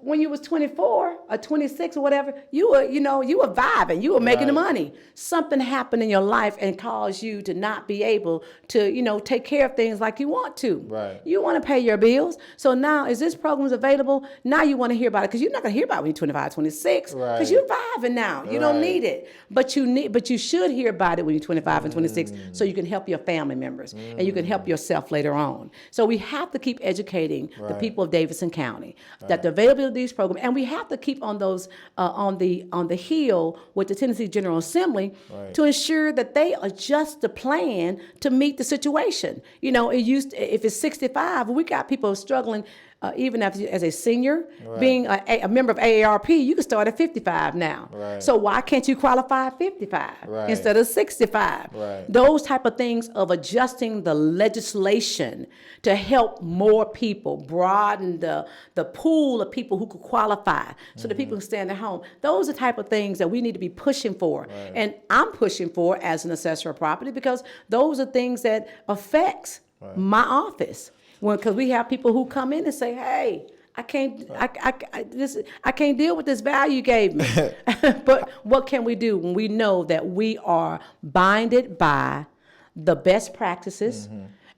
Speaker 3: when you was 24 or 26 or whatever, you were vibing, you were making the money. Something happened in your life and caused you to not be able to, take care of things like you want to.
Speaker 2: Right.
Speaker 3: You want to pay your bills. So now, is this program available? Now you want to hear about it, because you're not going to hear about it when you're 25, 26, because you're vibing now. You don't need it. But you should hear about it when you're 25 and 26, so you can help your family members and you can help yourself later on. So we have to keep educating the people of Davidson County that the availability of these programs, and we have to keep on those on the heel with the Tennessee General Assembly to ensure that they adjust the plan to meet the situation. If it's 65, we got people struggling. Even as a senior, being a member of AARP, you can start at 55 now.
Speaker 2: Right.
Speaker 3: So why can't you qualify at 55 instead of 65?
Speaker 2: Right.
Speaker 3: Those type of things of adjusting the legislation to help more people, broaden the pool of people who could qualify so that people can stay in their home. Those are the type of things that we need to be pushing for. And I'm pushing for as an assessor of property, because those are things that affects my office. Because we have people who come in and say, "Hey, I can't deal with this value you gave me." But what can we do when we know that we are binded by the best practices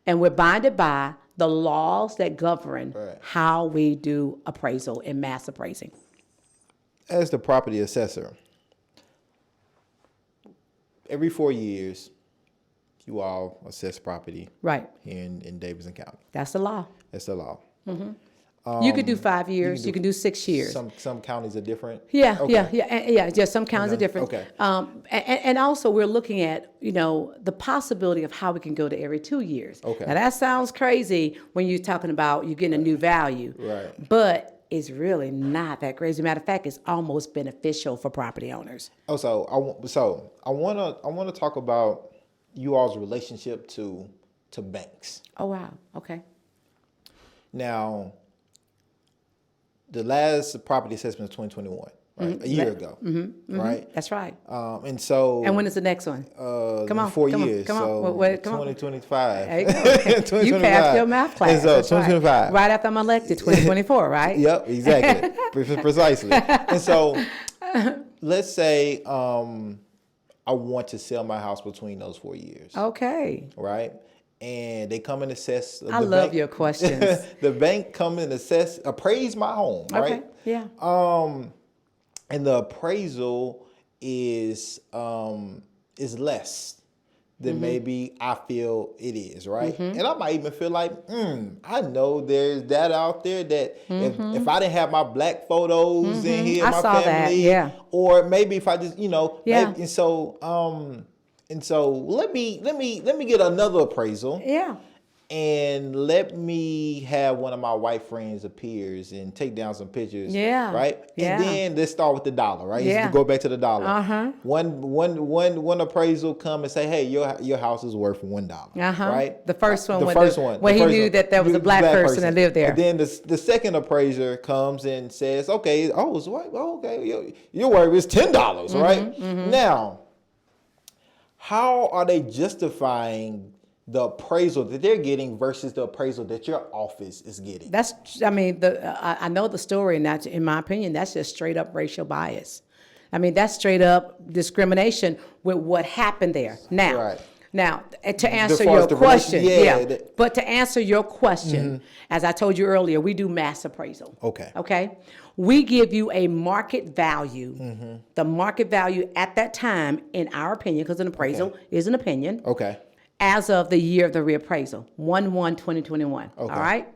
Speaker 3: and we're binded by the laws that govern how we do appraisal and mass appraising?
Speaker 2: As the property assessor, every 4 years, you all assess property
Speaker 3: Right.
Speaker 2: here in Davidson County.
Speaker 3: That's the law.
Speaker 2: That's the law.
Speaker 3: You could do 5 years. You can do 6 years.
Speaker 2: Some counties are different.
Speaker 3: Yeah,
Speaker 2: Okay.
Speaker 3: Just some counties are different.
Speaker 2: Okay.
Speaker 3: And also we're looking at, the possibility of how we can go to every 2 years.
Speaker 2: Okay.
Speaker 3: Now that sounds crazy when you're talking about you getting a new value.
Speaker 2: Right.
Speaker 3: But it's really not that crazy. Matter of fact, it's almost beneficial for property owners.
Speaker 2: So I wanna talk about you all's relationship to banks.
Speaker 3: Oh wow. Okay.
Speaker 2: Now, the last property assessment is 2021, right? A year ago, right?
Speaker 3: That's right.
Speaker 2: And so,
Speaker 3: And when is the next one? Come on,
Speaker 2: 4
Speaker 3: come on,
Speaker 2: years.
Speaker 3: come on.
Speaker 2: So
Speaker 3: Come on.
Speaker 2: 2025.
Speaker 3: There you go. You passed your math class.
Speaker 2: And so
Speaker 3: That's right.
Speaker 2: 2025.
Speaker 3: Right after I'm elected, 2024, right?
Speaker 2: Yep, exactly. Precisely. And so, let's say I want to sell my house between those 4 years.
Speaker 3: Okay.
Speaker 2: Right? And they come and assess.
Speaker 3: I love your questions.
Speaker 2: The bank come and appraise my home, right?
Speaker 3: Okay. Yeah.
Speaker 2: And the appraisal is less than maybe I feel it is, right? And I might even feel like, I know there's data out there that if I didn't have my black photos in here,
Speaker 3: I
Speaker 2: my
Speaker 3: saw that,
Speaker 2: family,
Speaker 3: yeah.
Speaker 2: or maybe if I just,
Speaker 3: Yeah.
Speaker 2: maybe, and so let me get another appraisal.
Speaker 3: Yeah.
Speaker 2: And let me have one of my white friends appears and take down some pictures.
Speaker 3: Yeah.
Speaker 2: Right?
Speaker 3: Yeah.
Speaker 2: And then let's start with the dollar, right?
Speaker 3: Yeah.
Speaker 2: Go back to the dollar.
Speaker 3: Uh-huh.
Speaker 2: One appraisal come and say, hey, your house is worth $1.
Speaker 3: Uh-huh.
Speaker 2: Right?
Speaker 3: The first one.
Speaker 2: The first one.
Speaker 3: When he knew that there was a black person that lived there.
Speaker 2: And then the second appraiser comes and says, okay, it's white. Oh, okay, your worth is $10, right? Now, how are they justifying the appraisal that they're getting versus the appraisal that your office is getting?
Speaker 3: I know the story, and that's, in my opinion, that's just straight up racial bias. I mean, that's straight up discrimination with what happened there. Now, to answer your question, but to answer your question, as I told you earlier, we do mass appraisal. Okay. We give you a market value, the market value at that time, in our opinion, because an appraisal is an opinion.
Speaker 2: Okay.
Speaker 3: As of the year of the reappraisal, 1/1/2021. Okay. All right.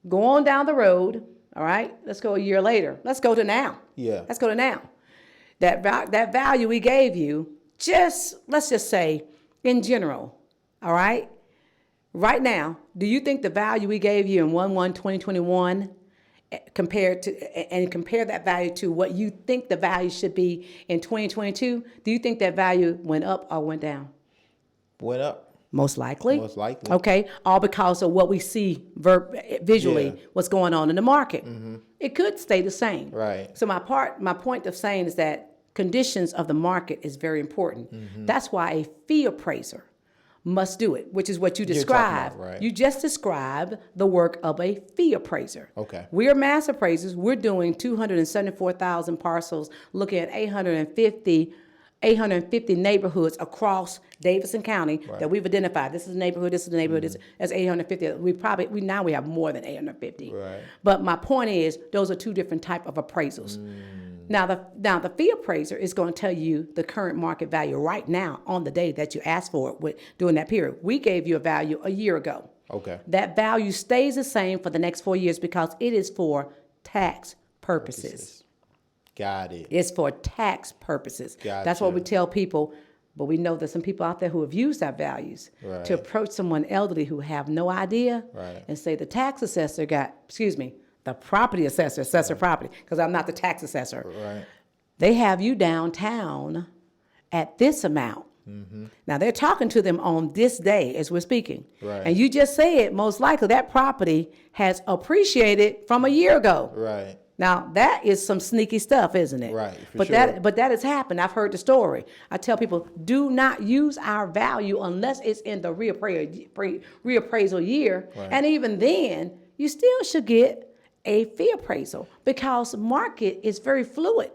Speaker 3: Go on down the road. All right. Let's go a year later. Let's go to now.
Speaker 2: Yeah.
Speaker 3: Let's go to now. That value we gave you, let's just say, in general. All right. Right now, do you think the value we gave you in 1/1/2021 compare that value to what you think the value should be in 2022? Do you think that value went up or went down?
Speaker 2: Went up.
Speaker 3: Most likely.
Speaker 2: Most likely.
Speaker 3: Okay. All because of what we see visually, what's going on in the market. It could stay the same.
Speaker 2: Right.
Speaker 3: So my point of saying is that conditions of the market is very important. That's why a fee appraiser must do it, which is what you described.
Speaker 2: Right.
Speaker 3: You just described the work of a fee appraiser.
Speaker 2: Okay.
Speaker 3: We're mass appraisers. We're doing 274,000 parcels, looking at 850 neighborhoods across Davidson County that we've identified. This is a neighborhood, this is a neighborhood, that's 850. We have more than 850.
Speaker 2: Right.
Speaker 3: But my point is, those are two different type of appraisals. Now the fee appraiser is going to tell you the current market value right now on the day that you asked for it during that period. We gave you a value a year ago.
Speaker 2: Okay.
Speaker 3: That value stays the same for the next 4 years because it is for tax purposes.
Speaker 2: Got it.
Speaker 3: It's for tax purposes.
Speaker 2: Gotcha.
Speaker 3: That's what we tell people, but we know there's some people out there who have used our values to approach someone elderly who have no idea and say the tax assessor the property assessor property, because I'm not the tax assessor.
Speaker 2: Right.
Speaker 3: They have you downtown at this amount. Now they're talking to them on this day as we're speaking.
Speaker 2: Right.
Speaker 3: And you just said most likely that property has appreciated from a year ago.
Speaker 2: Right.
Speaker 3: Now that is some sneaky stuff, isn't it?
Speaker 2: Right.
Speaker 3: But that has happened. I've heard the story. I tell people, do not use our value unless it's in the reappraisal year.
Speaker 2: Right.
Speaker 3: And even then, you still should get a fee appraisal because market is very fluid.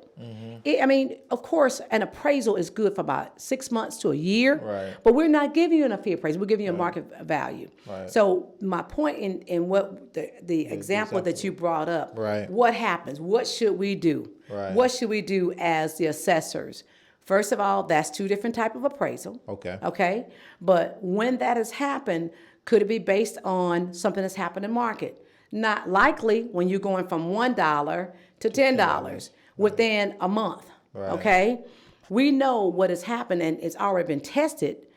Speaker 3: Of course, an appraisal is good for about 6 months to a year, but we're not giving you a fee appraisal. We're giving you a market value.
Speaker 2: Right.
Speaker 3: So my point in what the example that you brought up, what happens? What should we do?
Speaker 2: Right.
Speaker 3: What should we do as the assessors? First of all, that's two different type of appraisal. Okay. But when that has happened, could it be based on something that's happened in market? Not likely when you're going from $1 to $10 within a month. Okay. We know what has happened, and it's already been tested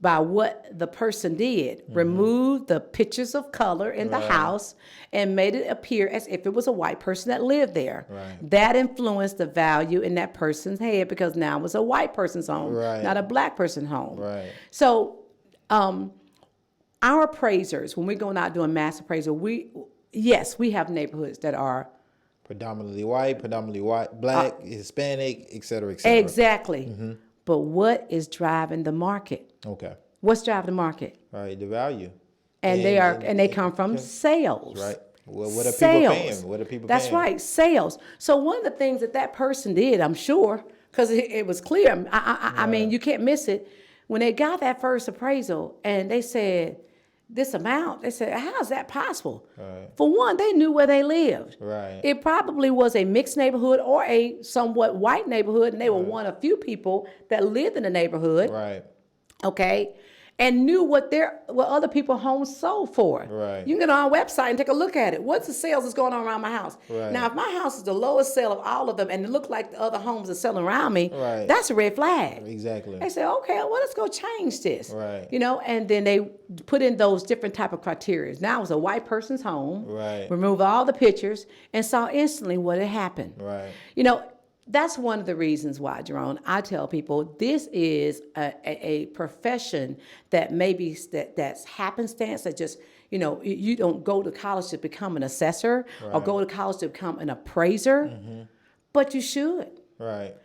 Speaker 3: by what the person did. Removed the pictures of color in the house and made it appear as if it was a white person that lived there. That influenced the value in that person's head because now it's a white person's home, not a black person's home. So our appraisers, when we're going out doing mass appraisal, we have neighborhoods that are
Speaker 2: Predominantly white, black, Hispanic, et cetera, et cetera.
Speaker 3: Exactly. But what is driving the market?
Speaker 2: Okay.
Speaker 3: What's driving the market?
Speaker 2: Right, the value.
Speaker 3: And they come from sales.
Speaker 2: Right. Well, what are people
Speaker 3: Sales.
Speaker 2: paying? What are people
Speaker 3: That's
Speaker 2: paying?
Speaker 3: right, sales. So one of the things that person did, I'm sure, because it was clear. I mean, you can't miss it. When they got that first appraisal and they said this amount, they said, "How is that possible?"
Speaker 2: Right.
Speaker 3: For one, they knew where they lived.
Speaker 2: Right.
Speaker 3: It probably was a mixed neighborhood or a somewhat white neighborhood, and they were one of few people that lived in the neighborhood.
Speaker 2: Right.
Speaker 3: Okay, and knew what other people homes sold for.
Speaker 2: Right.
Speaker 3: You can get on our website and take a look at it. What's the sales that's going on around my house?
Speaker 2: Right.
Speaker 3: Now, if my house is the lowest sale of all of them, and it look like the other homes are selling around me,
Speaker 2: Right.
Speaker 3: that's a red flag.
Speaker 2: Exactly.
Speaker 3: They say, okay, well, let's go change this.
Speaker 2: Right.
Speaker 3: And then they put in those different type of criteria. Now it was a white person's home.
Speaker 2: Right.
Speaker 3: Remove all the pictures and saw instantly what had happened.
Speaker 2: Right.
Speaker 3: That's one of the reasons why, Jerome, I tell people this is a profession that maybe that's happenstance, that just, you don't go to college to become an assessor or go to college to become an appraiser, but you should.
Speaker 2: Right.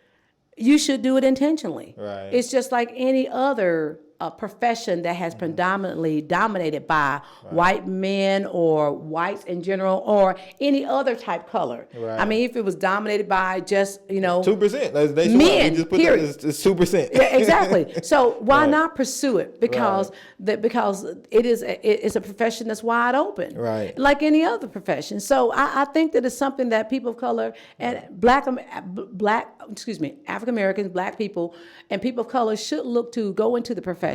Speaker 3: You should do it intentionally.
Speaker 2: Right.
Speaker 3: It's just like any other profession that has predominantly dominated by white men or whites in general or any other type color.
Speaker 2: Right.
Speaker 3: I mean, if it was dominated by just,
Speaker 2: 2%.
Speaker 3: Men,
Speaker 2: We just put
Speaker 3: period.
Speaker 2: that, it's 2%.
Speaker 3: Yeah, exactly. So why
Speaker 2: Right.
Speaker 3: not pursue it? Because it's a profession that's wide open,
Speaker 2: Right.
Speaker 3: like any other profession. So I think that it's something that people of color and African Americans, Black people, and people of color should look to go into the profession.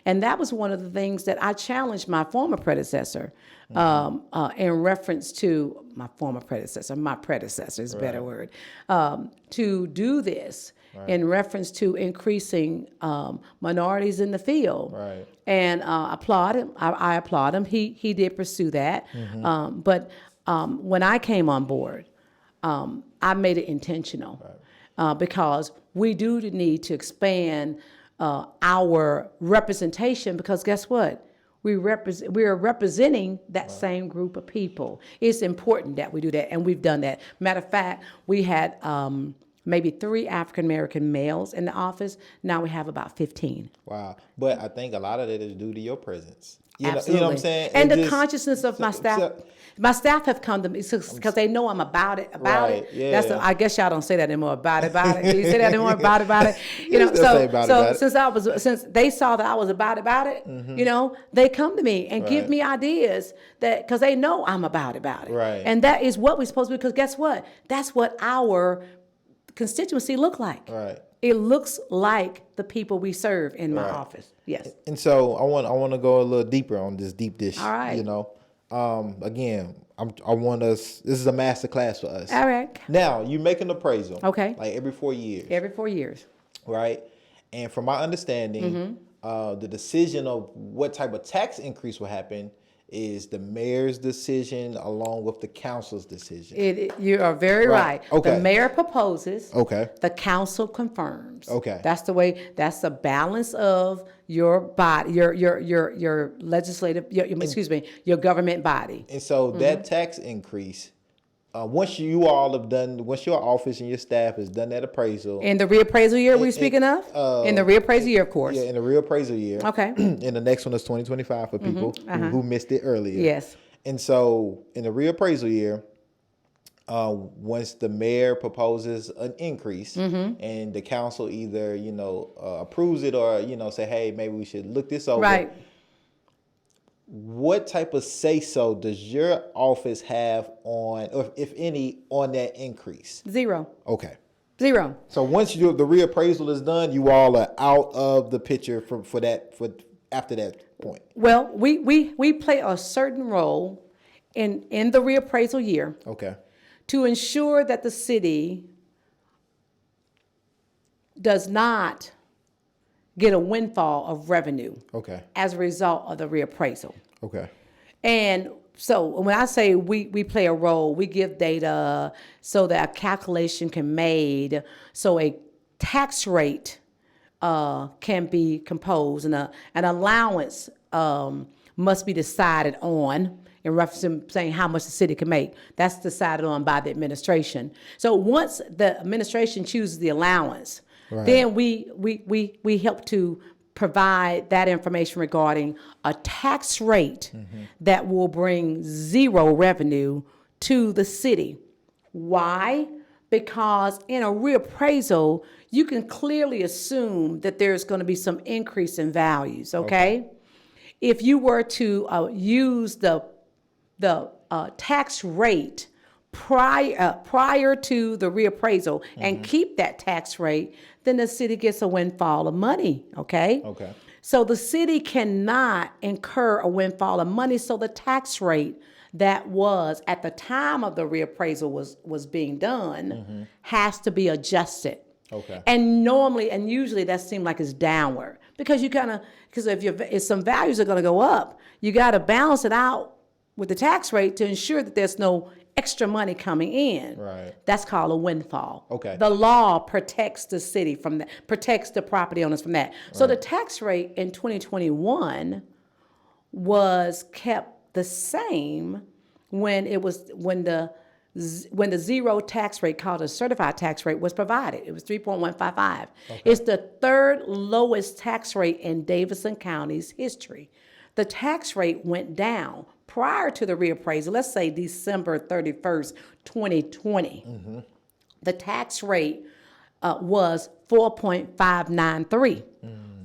Speaker 3: And that was one of the things that I challenged my former predecessor in reference to my predecessor is a better word, to do this. Right. In reference to increasing minorities in the field.
Speaker 2: Right.
Speaker 3: And I applaud him. I applaud him. He did pursue that. But when I came on board, I made it intentional because we do need to expand our representation, because guess what? We are representing that same group of people. It's important that we do that, and we've done that. Matter of fact, we had maybe 3 African American males in the office. Now we have about 15.
Speaker 2: Wow. But I think a lot of that is due to your presence. You know
Speaker 3: Absolutely.
Speaker 2: what I'm saying?
Speaker 3: And the consciousness of my staff. My staff have come to me because they know I'm about it.
Speaker 2: Right, yeah.
Speaker 3: I guess y'all don't say that anymore. About it. Do you say that anymore? About it.
Speaker 2: still say about it.
Speaker 3: Since they saw that I was about it, they come to me and give me ideas because they know I'm about it.
Speaker 2: Right.
Speaker 3: And that is what we're supposed to do, because guess what? That's what our constituency look like.
Speaker 2: Right.
Speaker 3: It looks like the people we serve in my office. Yes.
Speaker 2: And so I want to go a little deeper on this deep dish.
Speaker 3: All right.
Speaker 2: Again, I want us. This is a master class for us.
Speaker 3: All right.
Speaker 2: Now you make an appraisal.
Speaker 3: Okay.
Speaker 2: Like every 4 years.
Speaker 3: Every 4 years.
Speaker 2: Right. And from my understanding, the decision of what type of tax increase will happen is the mayor's decision along with the council's decision.
Speaker 3: You are very right.
Speaker 2: Okay.
Speaker 3: The mayor proposes.
Speaker 2: Okay.
Speaker 3: The council confirms.
Speaker 2: Okay.
Speaker 3: That's the way. That's the balance of your body, your legislative. Your government body.
Speaker 2: And so that tax increase, once your office and your staff has done that appraisal.
Speaker 3: In the reappraisal year we're speaking of? In the reappraisal year, of course.
Speaker 2: Yeah, in the reappraisal year.
Speaker 3: Okay.
Speaker 2: And the next one is 2025 for people who missed it earlier.
Speaker 3: Yes.
Speaker 2: And so in the reappraisal year, once the mayor proposes an increase and the council either, approves it or, say, hey, maybe we should look this over.
Speaker 3: Right.
Speaker 2: What type of say-so does your office have on, or if any, on that increase?
Speaker 3: 0.
Speaker 2: Okay.
Speaker 3: 0.
Speaker 2: So once the reappraisal is done, you all are out of the picture for after that point.
Speaker 3: Well, we play a certain role in the reappraisal year.
Speaker 2: Okay.
Speaker 3: To ensure that the city does not get a windfall of revenue.
Speaker 2: Okay.
Speaker 3: As a result of the reappraisal.
Speaker 2: Okay.
Speaker 3: And so when I say we play a role, we give data so that a calculation can be made, so a tax rate can be composed, and an allowance must be decided on in reference to saying how much the city can make. That's decided on by the administration. So once the administration chooses the allowance, then we help to provide that information regarding a tax rate that will bring zero revenue to the city. Why? Because in a reappraisal, you can clearly assume that there's going to be some increase in values, okay? If you were to use the tax rate prior to the reappraisal and keep that tax rate, then the city gets a windfall of money, okay?
Speaker 2: Okay.
Speaker 3: So the city cannot incur a windfall of money, so the tax rate that was at the time of the reappraisal was being done has to be adjusted.
Speaker 2: Okay.
Speaker 3: And usually that seems like it's downward because if some values are going to go up, you got to balance it out with the tax rate to ensure that there's no extra money coming in.
Speaker 2: Right.
Speaker 3: That's called a windfall.
Speaker 2: Okay.
Speaker 3: The law protects the city from that, protects the property owners from that. So the tax rate in 2021 was kept the same when the zero tax rate, called a certified tax rate, was provided. It was 3.155. Okay. It's the third lowest tax rate in Davidson County's history. The tax rate went down prior to the reappraisal, let's say December 31st, 2020. The tax rate was 4.593.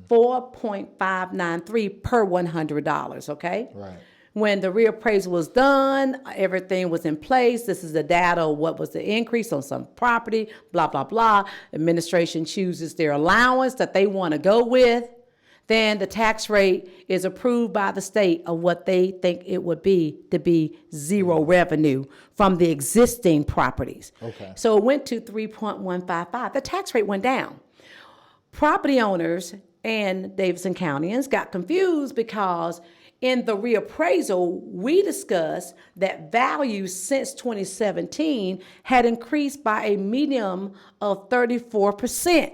Speaker 3: 4.593 per $100, okay?
Speaker 2: Right.
Speaker 3: When the reappraisal was done, everything was in place. This is the data, what was the increase on some property, blah, blah, blah. Administration chooses their allowance that they want to go with. Then the tax rate is approved by the state of what they think it would be to be zero revenue from the existing properties.
Speaker 2: Okay.
Speaker 3: So it went to 3.155. The tax rate went down. Property owners and Davidson Countyans got confused because in the reappraisal, we discussed that values since 2017 had increased by a median of 34%.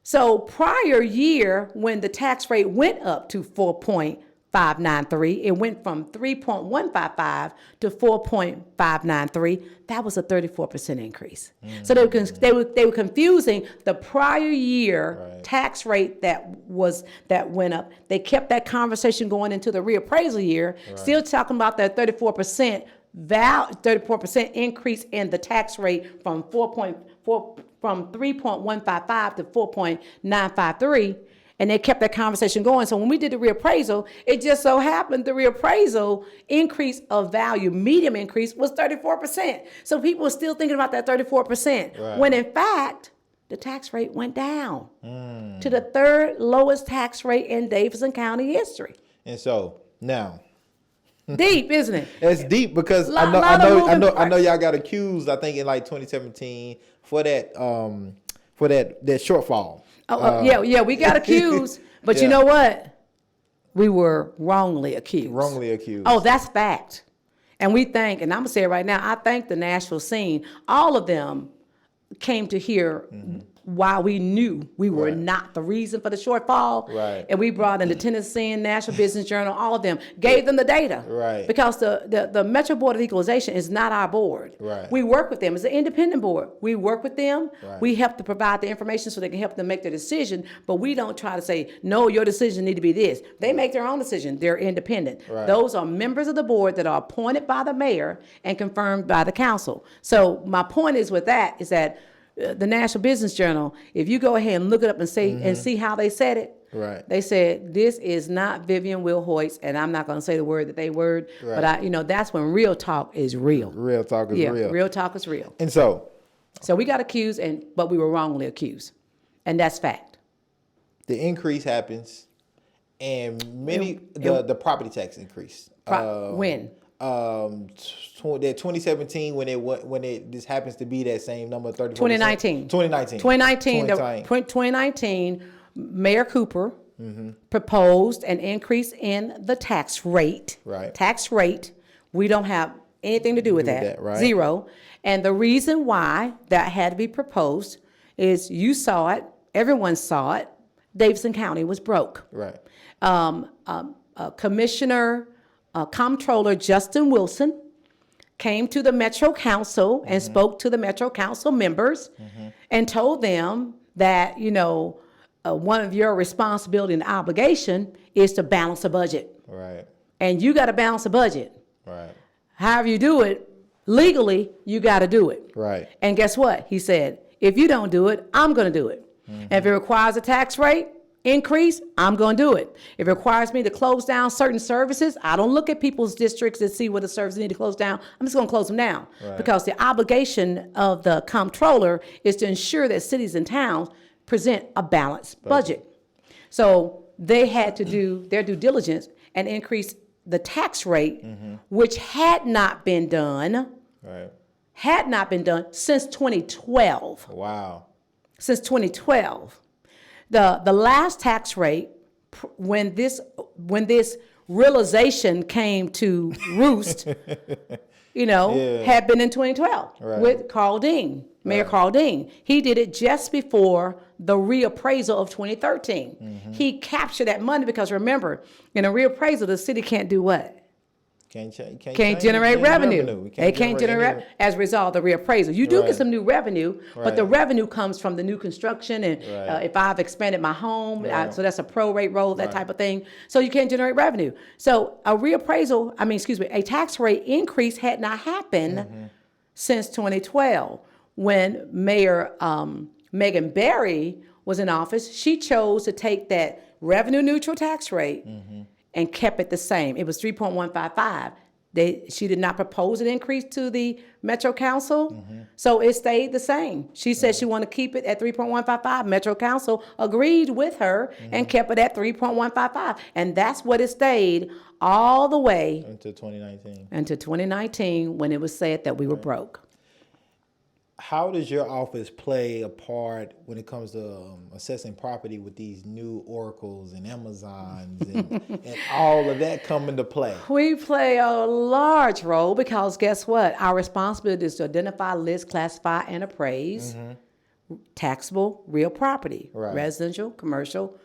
Speaker 3: So prior year, when the tax rate went up to 4.593, it went from 3.155 to 4.593. That was a 34% increase. So they were confusing the prior year tax rate that went up. They kept that conversation going into the reappraisal year, still talking about that 34% 34% increase in the tax rate from 3.155 to 4.953, and they kept that conversation going. So when we did the reappraisal, it just so happened the reappraisal increase of value, medium increase, was 34%. So people were still thinking about that 34%, when in fact the tax rate went down to the third lowest tax rate in Davidson County history.
Speaker 2: And so now.
Speaker 3: Deep, isn't it?
Speaker 2: It's deep because I know y'all got accused, I think in like 2017 for that shortfall.
Speaker 3: Yeah, we got accused, but you know what? We were wrongly accused.
Speaker 2: Wrongly accused.
Speaker 3: Oh, that's fact. And we thank, and I'm gonna say it right now, I thank the Nashville scene. All of them came to hear why we knew we were not the reason for the shortfall.
Speaker 2: Right.
Speaker 3: And we brought in the Tennessee National Business Journal, all of them, gave them the data.
Speaker 2: Right.
Speaker 3: Because the Metro Board of Equalization is not our board.
Speaker 2: Right.
Speaker 3: We work with them. It's an independent board. We work with them.
Speaker 2: Right.
Speaker 3: We help to provide the information so they can help them make their decision, but we don't try to say, no, your decision need to be this. They make their own decision. They're independent.
Speaker 2: Right.
Speaker 3: Those are members of the board that are appointed by the mayor and confirmed by the council. So my point is with that is that the National Business Journal, if you go ahead and look it up and say and see how they said it, they said this is not Vivian Wilhoite, and I'm not going to say the word that they word, but that's when real talk is real.
Speaker 2: Real talk is real.
Speaker 3: Real talk is real.
Speaker 2: And so
Speaker 3: we got accused, but we were wrongly accused, and that's fact.
Speaker 2: The increase happens, and the property tax increase.
Speaker 3: When?
Speaker 2: That 2017 when it just happens to be that same number, 34%.
Speaker 3: 2019. 2019, Mayor Cooper proposed an increase in the tax rate.
Speaker 2: Right.
Speaker 3: Tax rate. We don't have anything to do with that.
Speaker 2: Right.
Speaker 3: Zero. And the reason why that had to be proposed is you saw it, everyone saw it. Davidson County was broke.
Speaker 2: Right.
Speaker 3: Commissioner Comptroller Justin Wilson came to the Metro Council and spoke to the Metro Council members and told them that, one of your responsibility and obligation is to balance a budget.
Speaker 2: Right.
Speaker 3: And you got to balance a budget.
Speaker 2: Right.
Speaker 3: However you do it, legally, you got to do it.
Speaker 2: Right.
Speaker 3: And guess what? He said, if you don't do it, I'm going to do it. And if it requires a tax rate increase, I'm going to do it. If it requires me to close down certain services, I don't look at people's districts and see what the services need to close down. I'm just going to close them down.
Speaker 2: Right.
Speaker 3: Because the obligation of the comptroller is to ensure that cities and towns present a balanced budget. So they had to do their due diligence and increase the tax rate, which had not been done
Speaker 2: Right.
Speaker 3: since 2012.
Speaker 2: Wow.
Speaker 3: Since 2012. The last tax rate, when this realization came to roost, had been in 2012
Speaker 2: Right.
Speaker 3: with Carl Dean, Mayor Carl Dean. He did it just before the reappraisal of 2013. He captured that money because remember, in a reappraisal, the city can't do what? Can't generate revenue. They can't generate as a result of the reappraisal. You do
Speaker 2: Right.
Speaker 3: get some new revenue, but the
Speaker 2: Right.
Speaker 3: revenue comes from the new construction and
Speaker 2: Right.
Speaker 3: if I've expanded my home,
Speaker 2: Right.
Speaker 3: so that's a prorate roll, that
Speaker 2: Right.
Speaker 3: type of thing. So you can't generate revenue. So a tax rate increase had not happened since 2012 when Mayor Megan Barry was in office. She chose to take that revenue neutral tax rate and kept it the same. It was 3.155. She did not propose an increase to the Metro Council, so it stayed the same. She said she wanted to keep it at 3.155. Metro Council agreed with her and kept it at 3.155. And that's what it stayed all the way
Speaker 2: Until 2019.
Speaker 3: until 2019 when it was said that we were broke.
Speaker 2: How does your office play a part when it comes to assessing property with these new Oracles and Amazons and all of that come into play?
Speaker 3: We play a large role because guess what? Our responsibility is to identify, list, classify, and appraise taxable real property,
Speaker 2: Right.
Speaker 3: residential, commercial,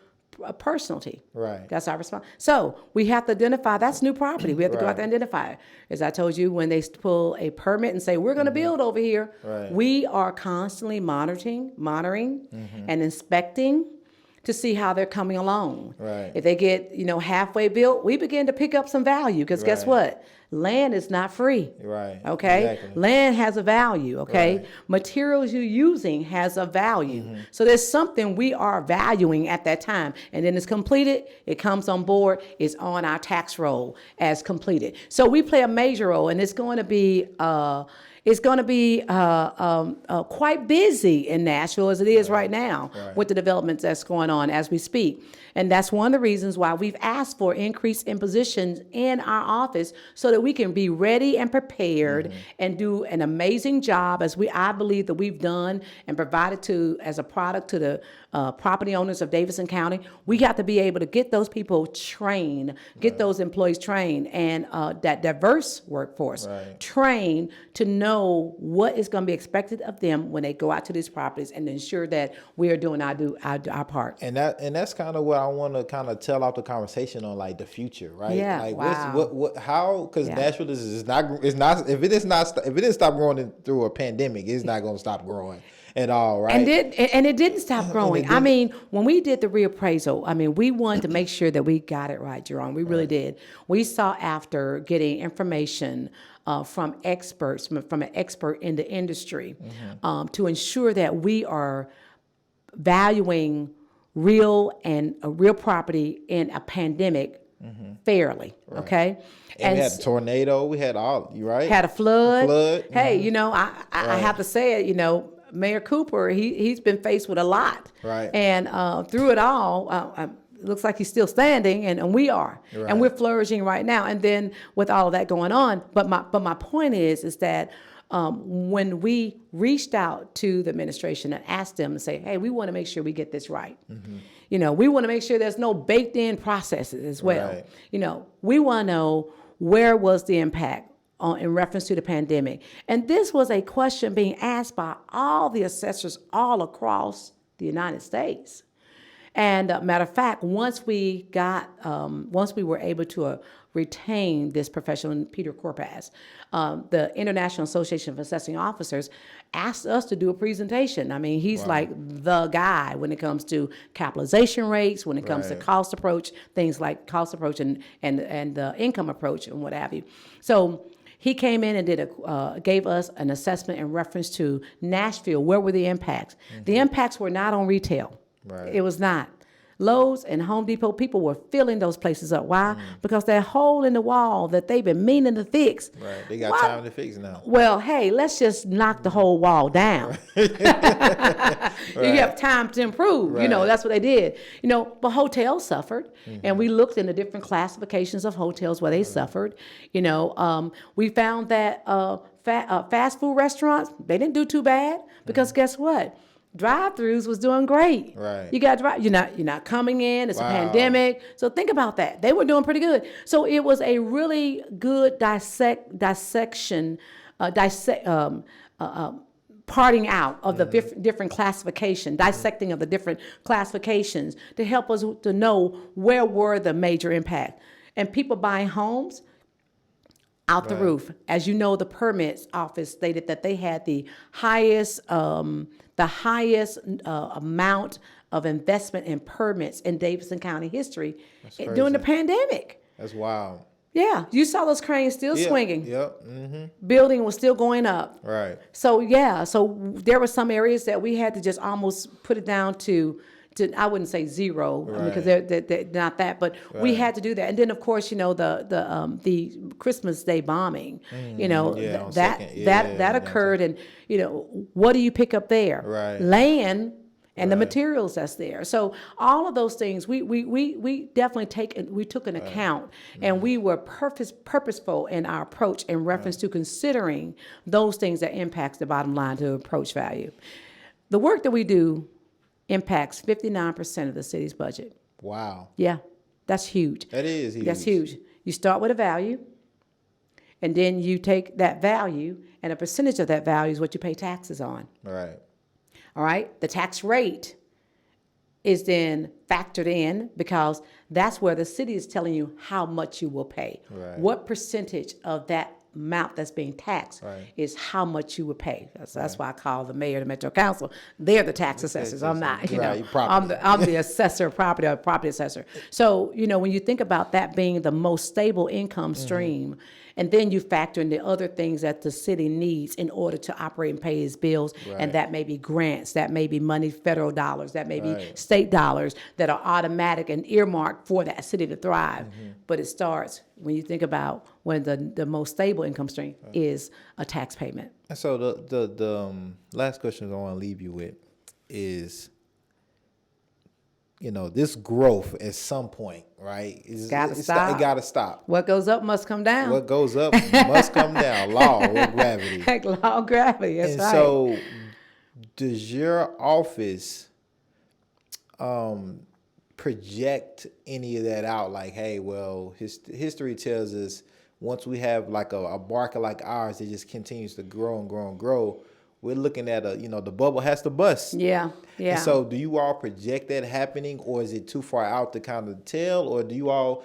Speaker 3: personality.
Speaker 2: Right.
Speaker 3: That's our response. So we have to identify, that's new property. We have to go out there and identify it. As I told you, when they pull a permit and say, we're going to build over here,
Speaker 2: Right.
Speaker 3: we are constantly monitoring and inspecting to see how they're coming along.
Speaker 2: Right.
Speaker 3: If they get, halfway built, we begin to pick up some value because guess
Speaker 2: Right.
Speaker 3: what? Land is not free.
Speaker 2: Right.
Speaker 3: Okay?
Speaker 2: Exactly.
Speaker 3: Land has a value, okay?
Speaker 2: Right.
Speaker 3: Materials you're using has a value. So there's something we are valuing at that time. And then it's completed, it comes on board, it's on our tax roll as completed. So we play a major role, and it's going to be quite busy in Nashville as it is right now with the developments that's going on as we speak. And that's one of the reasons why we've asked for increase in positions in our office so that we can be ready and prepared and do an amazing job I believe that we've done and provided as a product to the property owners of Davidson County. We got to be able to get those people trained, get those employees trained, and that diverse workforce trained to know what is going to be expected of them when they go out to these properties and ensure that we are doing our part.
Speaker 2: And that's kind of what I want to kind of tell out the conversation on, like the future, right?
Speaker 3: Yeah,
Speaker 2: Like
Speaker 3: wow.
Speaker 2: how? Because Nashville is not. If it didn't stop growing through a pandemic, it's not going to stop growing at all, right?
Speaker 3: And it didn't stop growing. I mean, when we did the reappraisal, we wanted to make sure that we got it right, Jerome. We really did. We sought after getting information from experts, from an expert in the industry, to ensure that we are valuing real property in a pandemic fairly. Okay.
Speaker 2: And we had a tornado. We had
Speaker 3: Had a flood. Hey,
Speaker 2: Mm-hmm.
Speaker 3: I have to say it. Mayor Cooper, he's been faced with a lot.
Speaker 2: Right.
Speaker 3: And through it all, looks like he's still standing, and we are,
Speaker 2: Right.
Speaker 3: and we're flourishing right now. And then with all of that going on, but my point is that when we reached out to the administration and asked them and say, hey, we want to make sure we get this right. We want to make sure there's no baked in processes as well.
Speaker 2: Right.
Speaker 3: We want to know where was the impact in reference to the pandemic. And this was a question being asked by all the assessors all across the United States. And matter of fact, once we were able to retain this professional, Peter Corpaz, the International Association of Assessing Officers asked us to do a presentation. I mean, he's like the guy when it comes to capitalization rates, when it comes to cost approach, things like cost approach and the income approach and what have you. So he came in and gave us an assessment in reference to Nashville. Where were the impacts? The impacts were not on retail.
Speaker 2: Right.
Speaker 3: It was not. Lowe's and Home Depot, people were filling those places up. Why? Because that hole in the wall that they've been meaning to fix.
Speaker 2: Right. They got time to fix now.
Speaker 3: Well, hey, let's just knock the whole wall down. You have time to improve.
Speaker 2: Right.
Speaker 3: That's what they did. But hotels suffered. And we looked in the different classifications of hotels where they suffered. We found that fast food restaurants, they didn't do too bad because guess what? Drive-throughs was doing great.
Speaker 2: Right.
Speaker 3: You got you're not coming in. It's a pandemic. So think about that. They were doing pretty good. So it was a really good parting out of the different classification, dissecting of the different classifications to help us to know where were the major impact. And people buying homes out the roof. As you know, the permits office stated that they had the highest amount of investment in permits in Davidson County history during the pandemic.
Speaker 2: That's wild.
Speaker 3: Yeah, you saw those cranes still swinging.
Speaker 2: Yep. Mm-hmm.
Speaker 3: Building was still going up.
Speaker 2: Right.
Speaker 3: So there were some areas that we had to just almost put it down to I wouldn't say zero, because they're not that, but we had to do that. And then of course, the Christmas Day bombing, that occurred, and what do you pick up there?
Speaker 2: Right.
Speaker 3: Land and the materials that's there. So all of those things we definitely took an account, and we were purposeful in our approach in reference to considering those things that impacts the bottom line to approach value. The work that we do impacts 59% of the city's budget.
Speaker 2: Wow.
Speaker 3: Yeah, that's huge.
Speaker 2: That is huge.
Speaker 3: That's huge. You start with a value, and then you take that value, and a percentage of that value is what you pay taxes on.
Speaker 2: Right.
Speaker 3: All right? The tax rate is then factored in because that's where the city is telling you how much you will pay.
Speaker 2: Right.
Speaker 3: What percentage of that amount that's being taxed is how much you would pay. That's why I call the mayor, the Metro Council. They're the tax assessors. I'm not, I'm the assessor of property, or property assessor. So, when you think about that being the most stable income stream, and then you factor in the other things that the city needs in order to operate and pay its bills, and that may be grants, that may be money, federal dollars, that may be state dollars that are automatic and earmarked for that city to thrive. But it starts when you think about when the most stable income stream is a tax payment.
Speaker 2: And so the last question I want to leave you with is, this growth at some point, right?
Speaker 3: It got to stop. What goes up must come down.
Speaker 2: What goes up must come down. Law of gravity.
Speaker 3: Like law of gravity, that's right.
Speaker 2: And so does your office project any of that out? Like, hey, well, history tells us once we have like a market like ours that just continues to grow and grow and grow, we're looking at the bubble has to bust.
Speaker 3: Yeah.
Speaker 2: And so do you all project that happening, or is it too far out to kind of tell, or do you all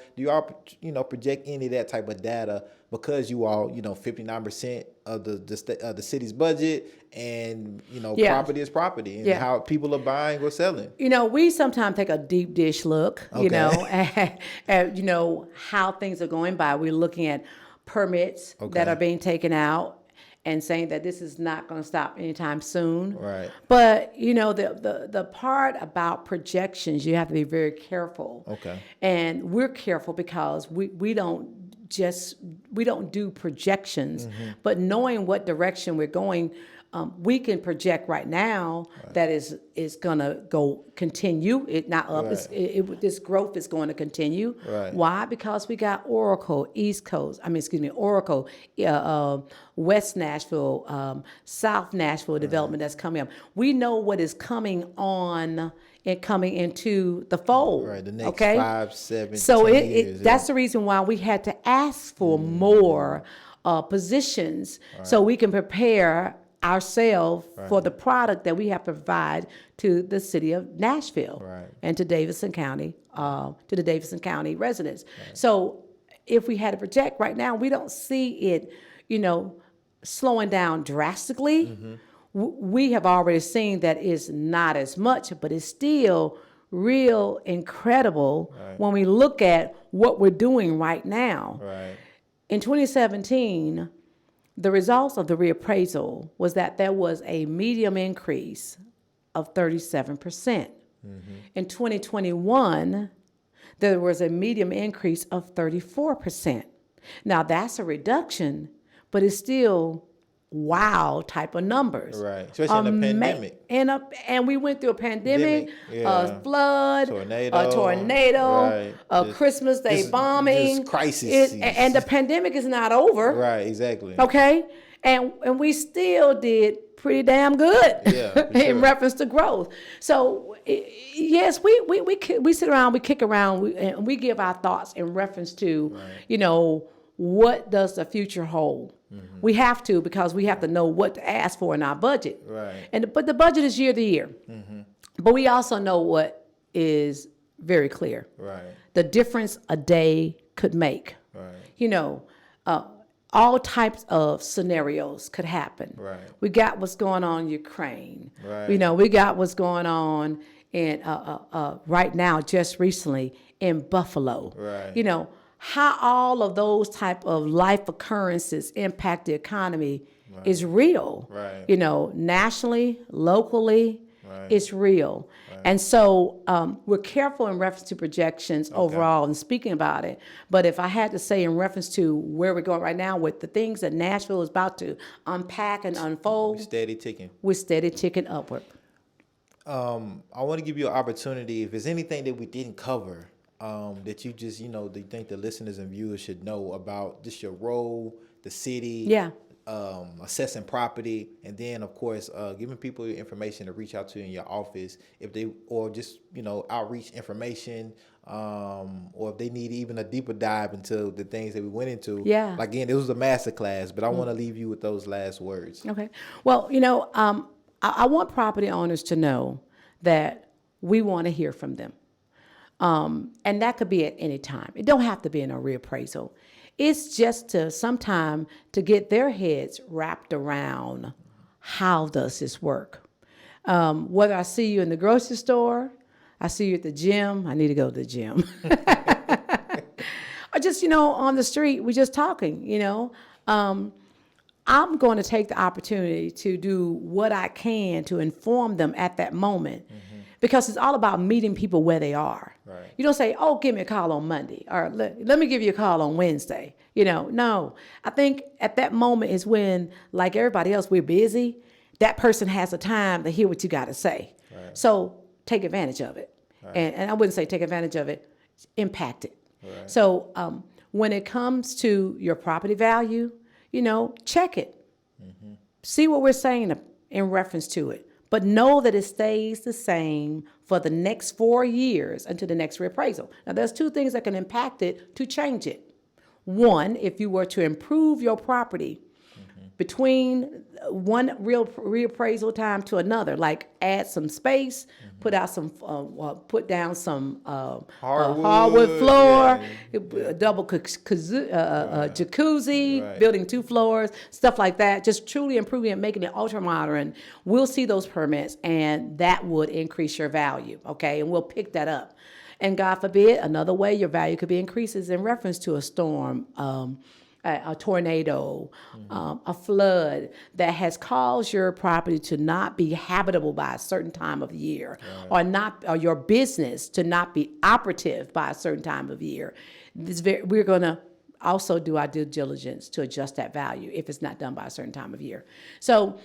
Speaker 2: project any of that type of data because you all 59% of the city's budget, and property is property, and how people are buying or selling?
Speaker 3: We sometimes take a deep dish look, at how things are going by. We're looking at permits that are being taken out, and saying that this is not going to stop anytime soon. Right. But, the part about projections, you have to be very careful. Okay. And we're careful because we don't do projections, but knowing what direction we're going, we can project right now that is going to continue. It not up. Right. This growth is going to continue. Right. Why? Because we got Oracle, Oracle, West Nashville, South Nashville development that's coming up. We know what is coming on and coming into the fold. Right. The next 5, 7, so 10 years. That's the reason why we had to ask for more positions so we can prepare ourselves for the product that we have to provide to the city of Nashville
Speaker 2: Right.
Speaker 3: and to Davidson County, to the Davidson County residents. So if we had to project right now, we don't see it, slowing down drastically. We have already seen that it's not as much, but it's still real incredible when we look at what we're doing right now.
Speaker 2: Right.
Speaker 3: In 2017, the results of the reappraisal was that there was a medium increase of 37%. In 2021, there was a medium increase of 34%. Now, that's a reduction, but it's still wow type of numbers.
Speaker 2: Right. Especially in a pandemic.
Speaker 3: And we went through a pandemic,
Speaker 2: yeah.
Speaker 3: a flood, a tornado,
Speaker 2: Right.
Speaker 3: a Christmas Day bombing.
Speaker 2: Just crisis.
Speaker 3: And the pandemic is not over.
Speaker 2: Right, exactly.
Speaker 3: Okay? And we still did pretty damn good in reference to growth. So, yes, we sit around, we kick around, and we give our thoughts in reference to, what does the future hold? We have to, because we have to know what to ask for in our budget.
Speaker 2: Right.
Speaker 3: But the budget is year to year. But we also know what is very clear.
Speaker 2: Right.
Speaker 3: The difference a day could make.
Speaker 2: Right.
Speaker 3: All types of scenarios could happen.
Speaker 2: Right.
Speaker 3: We got what's going on in Ukraine.
Speaker 2: Right.
Speaker 3: We got what's going on in right now, just recently in Buffalo.
Speaker 2: Right.
Speaker 3: How all of those type of life occurrences impact the economy is real.
Speaker 2: Right.
Speaker 3: Nationally, locally, it's real. And so we're careful in reference to projections overall and speaking about it. But if I had to say in reference to where we're going right now with the things that Nashville is about to unpack and unfold, we're steady ticking upward.
Speaker 2: I want to give you an opportunity, if there's anything that we didn't cover, that you just, that you think the listeners and viewers should know about just your role, the city, assessing property, and then of course giving people your information to reach out to in your office if they, or just outreach information, or if they need even a deeper dive into the things that we went into. Like, again, it was a master class, but I want to leave you with those last words.
Speaker 3: Okay. Well, I want property owners to know that we want to hear from them. And that could be at any time. It don't have to be in a reappraisal. It's just to get their heads wrapped around how does this work. Whether I see you in the grocery store, I see you at the gym, I need to go to the gym. Or just, on the street, we're just talking, I'm going to take the opportunity to do what I can to inform them at that moment. Because it's all about meeting people where they are. Right. You don't say, oh, give me a call on Monday, or let me give you a call on Wednesday. No. I think at that moment is when, like everybody else, we're busy. That person has the time to hear what you got to say. Right. So take advantage of it. Right. And I wouldn't say take advantage of it, impact it. Right. So when it comes to your property value, check it. See what we're saying in reference to it. But know that it stays the same for the next 4 years until the next reappraisal. Now, there's two things that can impact it to change it. One, if you were to improve your property between one reappraisal time to another, like add some space, put down some hardwood floor, double jacuzzi, building 2 floors, stuff like that. Just truly improving and making it ultra modern. We'll see those permits, and that would increase your value. Okay, and we'll pick that up. And God forbid, another way your value could be increased is in reference to a storm. A tornado, a flood that has caused your property to not be habitable by a certain time of year, or your business to not be operative by a certain time of year. We're going to also do our due diligence to adjust that value if it's not done by a certain time of year. So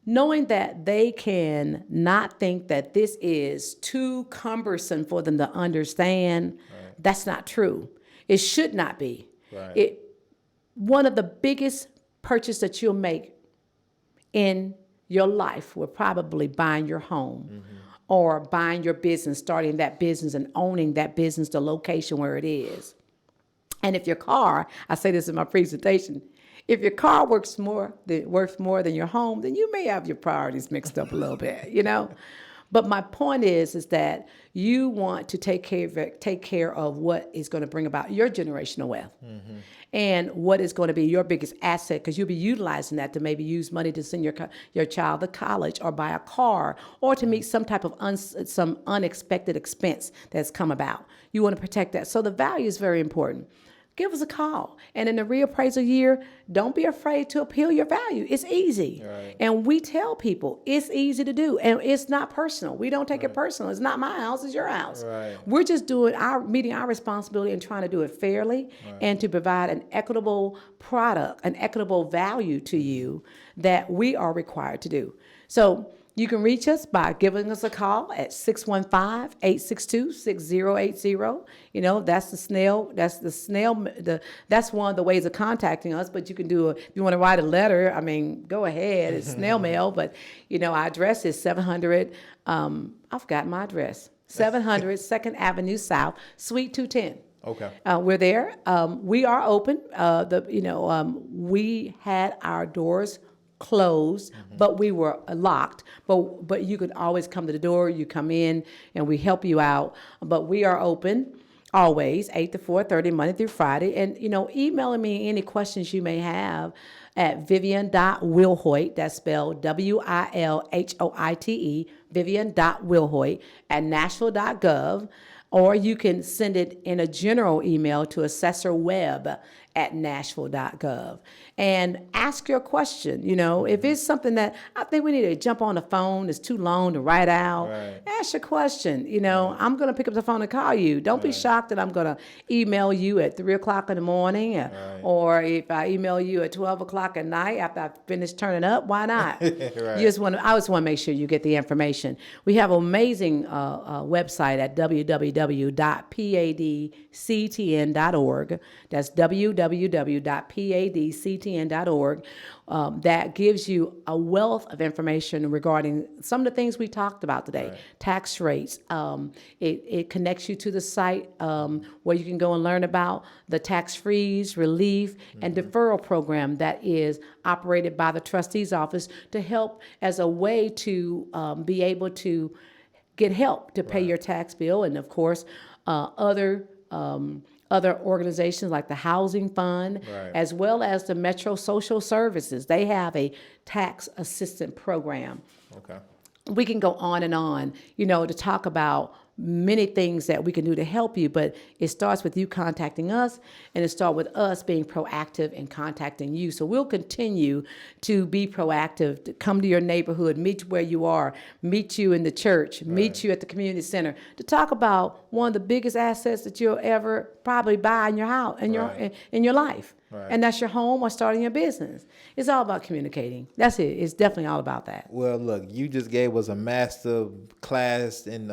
Speaker 3: knowing that they can not think that this is too cumbersome for them to understand, that's not true. It should not be. One of the biggest purchases that you'll make in your life will probably buying your home or buying your business, starting that business and owning that business, the location where it is. And if your car, I say this in my presentation, If your car worth more than your home, then you may have your priorities mixed up a little bit, you know. But my point is that you want to take care of what is going to bring about your generational wealth, and what is going to be your biggest asset, because you'll be utilizing that to maybe use money to send your child to college, or buy a car, or to meet some type of some unexpected expense that's come about. You want to protect that. So the value is very important. Give us a call. And in the reappraisal year, don't be afraid to appeal your value. It's easy.
Speaker 2: Right.
Speaker 3: And we tell people it's easy to do. And it's not personal. We don't take it personal. It's not my house, it's your house.
Speaker 2: Right.
Speaker 3: We're just meeting our responsibility and trying to do it fairly, and to provide an equitable product, an equitable value to you that we are required to do. So you can reach us by giving us a call at 615-862-6080. You know, that's one of the ways of contacting us, but you can if you want to write a letter, I mean, go ahead, it's snail mail, but you know, our address is 700, I've got my address, 700 2nd Avenue South, Suite 210.
Speaker 2: Okay.
Speaker 3: We're there. We are open. We had our doors closed, but we were locked. But you could always come to the door. You come in, and we help you out. But we are open always, 8 to 4:30, Monday through Friday. And emailing me any questions you may have at Vivian.Wilhoite. That's spelled Wilhoite. Vivian.Wilhoite at Nashville.gov. Or you can send it in a general email to assessorweb@nashville.gov, and ask your question. If it's something that I think we need to jump on the phone, it's too long to write out, ask your question. I'm going to pick up the phone and call you. Don't be shocked that I'm going to email you at 3 o'clock in the morning, or if I email you at 12 o'clock at night after I finish turning up, why not? I just want to make sure you get the information. We have an amazing website at www.padctn.org. That's www.padctn.org. That gives you a wealth of information regarding some of the things we talked about today. Tax rates. It connects you to the site where you can go and learn about the tax freeze, relief, and deferral program that is operated by the trustee's office to help as a way to be able to get help to pay your tax bill. And of course, other organizations like the Housing Fund, as well as the Metro Social Services. They have a tax assistant program.
Speaker 2: Okay.
Speaker 3: We can go on and on, to talk about many things that we can do to help you, but it starts with you contacting us, and it starts with us being proactive and contacting you. So we'll continue to be proactive, to come to your neighborhood, meet you where you are, meet you in the church, meet you at the community center, to talk about one of the biggest assets that you'll ever probably buy in your house, in your life. And that's your home or starting your business. It's all about communicating. That's it. It's definitely all about that.
Speaker 2: Well, look, you just gave us a master class in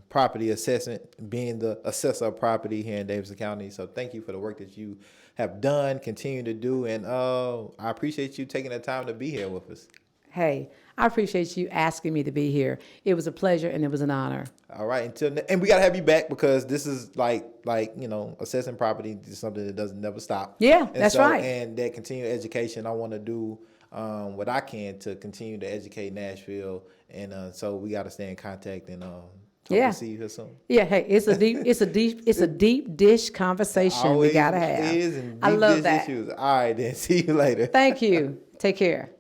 Speaker 2: property assessment, being the assessor of property here in Davidson County. So thank you for the work that you have done, continue to do, and I appreciate you taking the time to be here with us.
Speaker 3: Hey, I appreciate you asking me to be here. It was a pleasure and it was an honor.
Speaker 2: All right, and we gotta have you back, because this is like assessing property is something that doesn't never stop.
Speaker 3: Yeah, that's right.
Speaker 2: And that continued education, I want to do what I can to continue to educate Nashville, and so we gotta stay in contact and hope to see you here soon.
Speaker 3: Yeah, hey, it's a deep dish conversation we gotta have.
Speaker 2: It is, and
Speaker 3: I love
Speaker 2: deep
Speaker 3: that.
Speaker 2: issues. All right, then. See you later.
Speaker 3: Thank you. Take care.